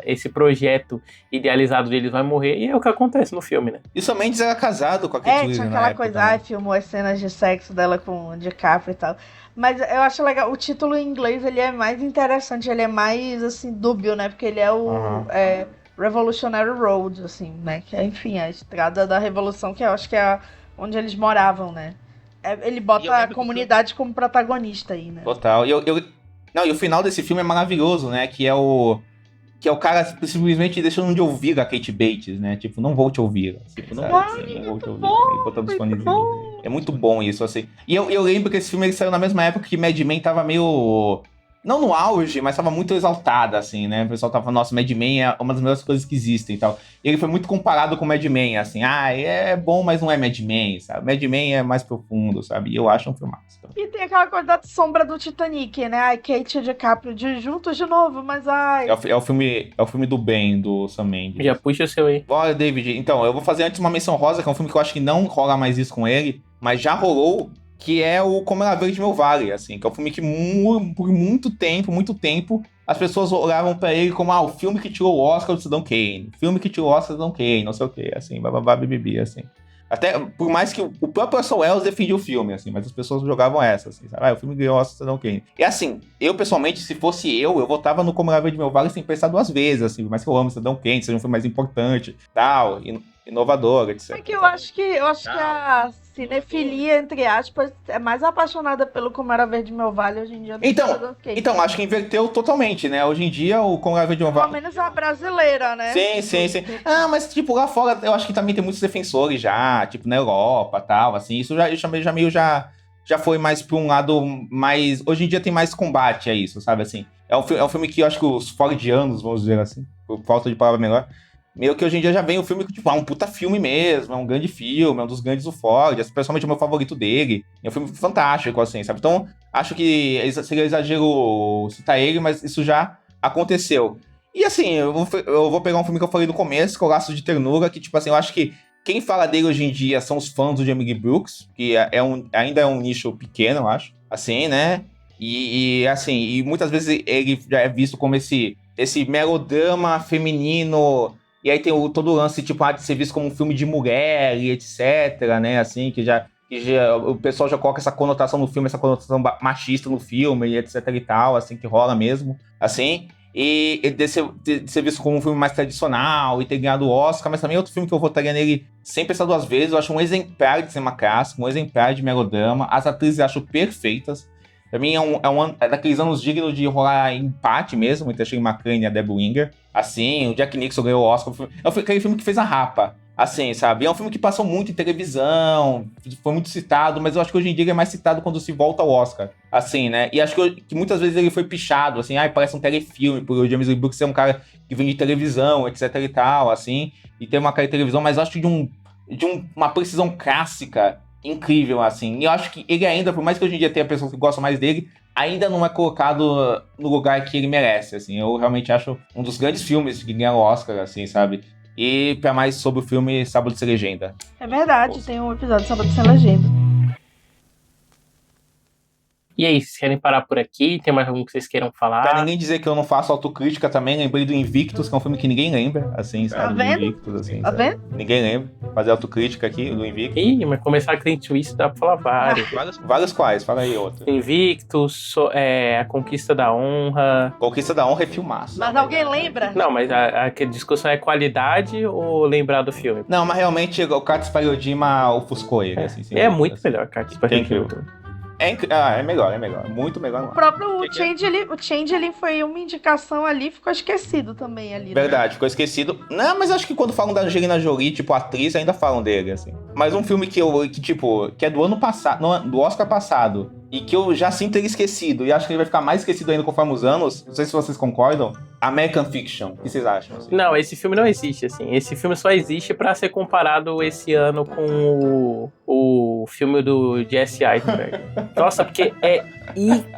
esse projeto idealizado deles vai morrer, e é o que acontece no filme, né? E o Mendes era casado com a Kate Winslet. Tinha aquela coisa, filmou as cenas de sexo dela com o DiCaprio e tal. Mas eu acho legal, o título em inglês, ele é mais interessante, ele é mais, assim, dúbio, né? Porque ele é o Revolutionary Road, assim, né? Que é, enfim, a estrada da revolução, que eu acho que é onde eles moravam, né? Ele bota a comunidade como protagonista aí, né? Total. E o final desse filme é maravilhoso, né? Que é o cara simplesmente deixando de ouvir a Kate Bates, né? Tipo, não vou te ouvir. Tipo, não vou te ouvir. Ele botando os fones. É muito bom isso, assim. E eu lembro que esse filme ele saiu na mesma época que Mad Men tava meio... Não no auge, mas tava muito exaltada, assim, né? O pessoal tava falando, nossa, Mad Men é uma das melhores coisas que existem e tal. E ele foi muito comparado com Mad Men, assim. É bom, mas não é Mad Men, sabe? Mad Men é mais profundo, sabe? E eu acho um filmaço. E tem aquela coisa da sombra do Titanic, né? Kate e DiCaprio juntos de novo, mas É o filme do bem, do Sam Mendes. Já puxa o seu aí. Olha, David, então, eu vou fazer antes uma menção rosa, que é um filme que eu acho que não rola mais isso com ele, mas já rolou, que é o Como Ela Veio de Meu Vale, assim, que é um filme que por muito tempo, as pessoas olhavam pra ele como, o filme que tirou o Oscar do Cidadão Kane, filme que tirou o Oscar do Cidadão Kane, não sei o quê, assim, bababá, bibibi, assim. Até, por mais que o próprio Russell Wells defendia o filme, assim, mas as pessoas jogavam essa, assim, sabe? O filme ganhou o Oscar do Cidadão Kane. E assim, eu pessoalmente, se fosse eu votava no Como Ela Veio de Meu Vale sem pensar duas vezes, assim, mas que eu amo o Cidadão Kane, seja um filme mais importante, tal, inovador, etc. É que eu acho que a cinefilia, entre aspas, é mais apaixonada pelo Como Era Verde Meu Vale hoje em dia do que o Cidadão Kane. Então, acho que inverteu totalmente, né? Hoje em dia, o Como Era Verde Meu Vale... Pelo menos a brasileira, né? Sim. Mas, tipo, lá fora, eu acho que também tem muitos defensores já, tipo, na Europa e tal, assim. Isso já foi mais pra um lado mais... Hoje em dia tem mais combate a isso, sabe, assim. É um filme que eu acho que os fordianos, vamos dizer assim, por falta de palavra melhor, meio que hoje em dia já vem o filme que, tipo, é um puta filme mesmo, é um grande filme, é um dos grandes do Ford, pessoalmente é o meu favorito dele, é um filme fantástico, assim, sabe? Então, acho que seria exagero citar ele, mas isso já aconteceu. E, assim, eu vou pegar um filme que eu falei no começo, que é o Laços de Ternura, que, tipo assim, eu acho que quem fala dele hoje em dia são os fãs do Jamie Lee Brooks, que ainda é um nicho pequeno, eu acho, assim, né? E muitas vezes ele já é visto como esse melodrama feminino. E aí tem todo o lance, tipo, de ser visto como um filme de mulher e etc, né, assim, que já o pessoal já coloca essa conotação no filme, essa conotação machista no filme e etc e tal, assim, que rola mesmo, assim, e de ser visto como um filme mais tradicional e ter ganhado o Oscar, mas também outro filme que eu votaria nele sem pensar duas vezes, eu acho um exemplar de cinema clássico, um exemplar de melodrama, as atrizes eu acho perfeitas, Pra mim é daqueles anos dignos de rolar empate mesmo, entre a Shirley MacLaine e a Debra Winger. Assim, o Jack Nicholson ganhou o Oscar. É aquele filme que fez a Rapa. Assim, sabe? É um filme que passou muito em televisão, foi muito citado, mas eu acho que hoje em dia ele é mais citado quando se volta ao Oscar. Assim, né? E acho que muitas vezes ele foi pichado, assim, parece um telefilme, por o James Lee Brooks ser um cara que vem de televisão, etc e tal, assim, e tem uma cara de televisão, mas eu acho que de uma precisão clássica incrível, assim. E eu acho que ele ainda, por mais que hoje em dia tenha pessoas que gostam mais dele, ainda não é colocado no lugar que ele merece, assim. Eu realmente acho um dos grandes filmes que ganharam o Oscar, assim, sabe? E pra mais sobre o filme Sábado Sem Legenda. É verdade, tem um episódio de Sábado Sem Legenda. E aí, vocês querem parar por aqui? Tem mais algum que vocês queiram falar? Pra ninguém dizer que eu não faço autocrítica também, lembrei do Invictus, que é um filme que ninguém lembra, assim, sabe? Tá vendo? Do Invictus, assim, Tá sabe? vendo? Ninguém lembra. Fazer autocrítica aqui do Invictus. Ih, mas começar a Clint Eastwood dá pra falar vários. Vários quais? Fala aí outro. Invictus, A Conquista da Honra. Conquista da Honra é filmaço. Mas alguém lembra? Não, mas a discussão é qualidade ou lembrar do filme? Não, mas realmente o Katsuhiro Spyodima ofuscou ele, assim. É muito melhor, cara. Thank you. É melhor. Muito melhor. O próprio Changeling foi uma indicação ali, ficou esquecido também ali. Verdade, né? ficou esquecido. Não, mas acho que quando falam da Angelina Jolie, tipo, atriz, ainda falam dele, assim. Mas um filme que é do ano passado, do Oscar passado, e que eu já sinto ele esquecido, e acho que ele vai ficar mais esquecido ainda conforme os anos, não sei se vocês concordam, American Fiction. O que vocês acham? Assim? Não, esse filme não existe, assim. Esse filme só existe pra ser comparado esse ano com o filme do Jesse Eisenberg. Nossa, porque é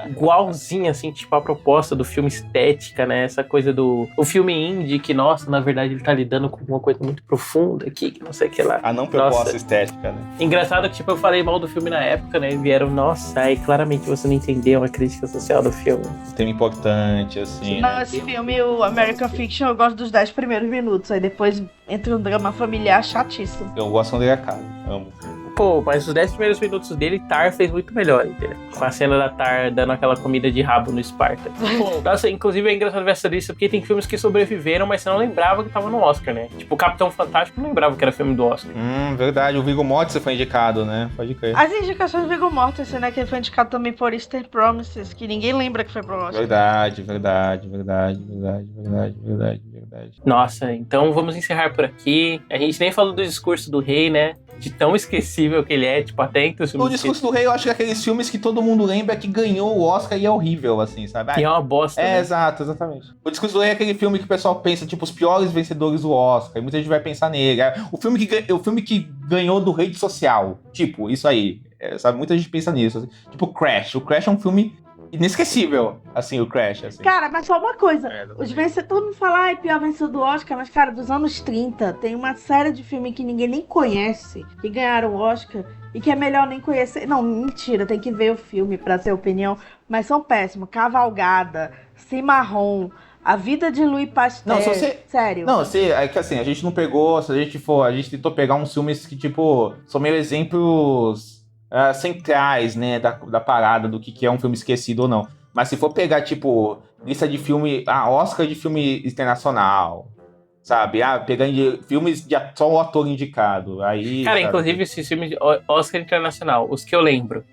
igualzinho, assim, tipo, a proposta do filme, estética, né? Essa coisa do... O filme indie, que, nossa, na verdade ele tá lidando com uma coisa muito profunda aqui, que não sei o que lá. A não proposta estética, né? Engraçado que, tipo, eu falei mal do filme na época, né? E vieram, nossa, aí claramente você não entendeu a crítica social do filme. Tema importante, assim. Não, esse filme, o American Fiction, eu gosto dos 10 primeiros minutos. Aí depois entra um drama familiar chatíssimo. Eu gosto quando ele acaba. Amo. Pô, mas os 10 primeiros minutos dele, Tar fez muito melhor, entendeu? Com a cena da Tar dando aquela comida de rabo no Sparta. Pô, nossa, inclusive é engraçado ver essa lista, porque tem filmes que sobreviveram, mas você não lembrava que tava no Oscar, né? Tipo, o Capitão Fantástico não lembrava que era filme do Oscar. Verdade. O Viggo Mortensen foi indicado, né? Pode crer. As indicações do Viggo Mortensen, né? Que ele foi indicado também por Easter Promises, que ninguém lembra que foi pro Oscar. Verdade. Nossa, então vamos encerrar por aqui. A gente nem falou do discurso do rei, né? De tão esquecível que ele é, tipo, até entre os filmes. O Discurso do Rei, eu acho que é aqueles filmes que todo mundo lembra que ganhou o Oscar e é horrível, assim, sabe? Que é uma bosta, né? Exatamente. O Discurso do Rei é aquele filme que o pessoal pensa, tipo, os piores vencedores do Oscar, e muita gente vai pensar nele. O filme que ganhou do rede social, tipo, isso aí, sabe? Muita gente pensa nisso, assim. Tipo, Crash. O Crash é um filme inesquecível, assim, o Crash, assim. Cara, mas só uma coisa. Os vencedores, todo mundo fala, pior vencedor do Oscar, mas, cara, dos anos 30, tem uma série de filmes que ninguém nem conhece, que ganharam o Oscar, e que é melhor nem conhecer. Não, mentira, tem que ver o filme pra ter opinião, mas são péssimos. Cavalgada, Cimarrão, A Vida de Louis Pasteur. Não, sério. Não, é que assim, a gente não pegou, a gente tentou pegar uns filmes que, tipo, são meio exemplos centrais, né, da parada, do que é um filme esquecido ou não. Mas se for pegar, tipo, lista de filme, Oscar de filme internacional, sabe? Pegando filmes de só o ator indicado. Aí, cara, sabe? inclusive esses filmes de Oscar internacional, os que eu lembro,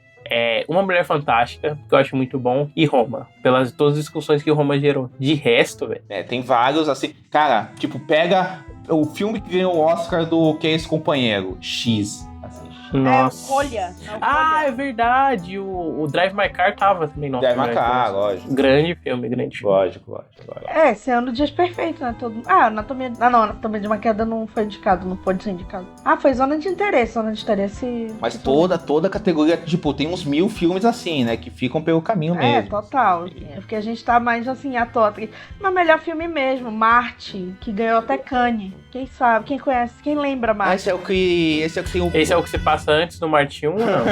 Uma Mulher Fantástica, que eu acho muito bom, e Roma, pelas todas as discussões que Roma gerou. De resto, velho. Tem vários, assim, cara, tipo, pega o filme que ganhou o Oscar do Que é Esse Companheiro? X. Nossa. Folha. É verdade. O Drive My Car tava também no Drive My Car, lógico. Grande filme. Lógico. Esse ano o Dias Perfeito, né? Anatomia de uma Queda não foi indicado, não pode ser indicado. Foi Zona de Interesse. Mas toda categoria, tipo, tem uns 1000 filmes assim, né? Que ficam pelo caminho mesmo. Total. Porque a gente tá mais assim, à toa. Mas melhor filme mesmo, Marte, que ganhou até Cannes. Quem sabe, quem conhece, quem lembra Marte? Esse é o que tem o... Esse é o que você passa antes do Marte 1 ou não?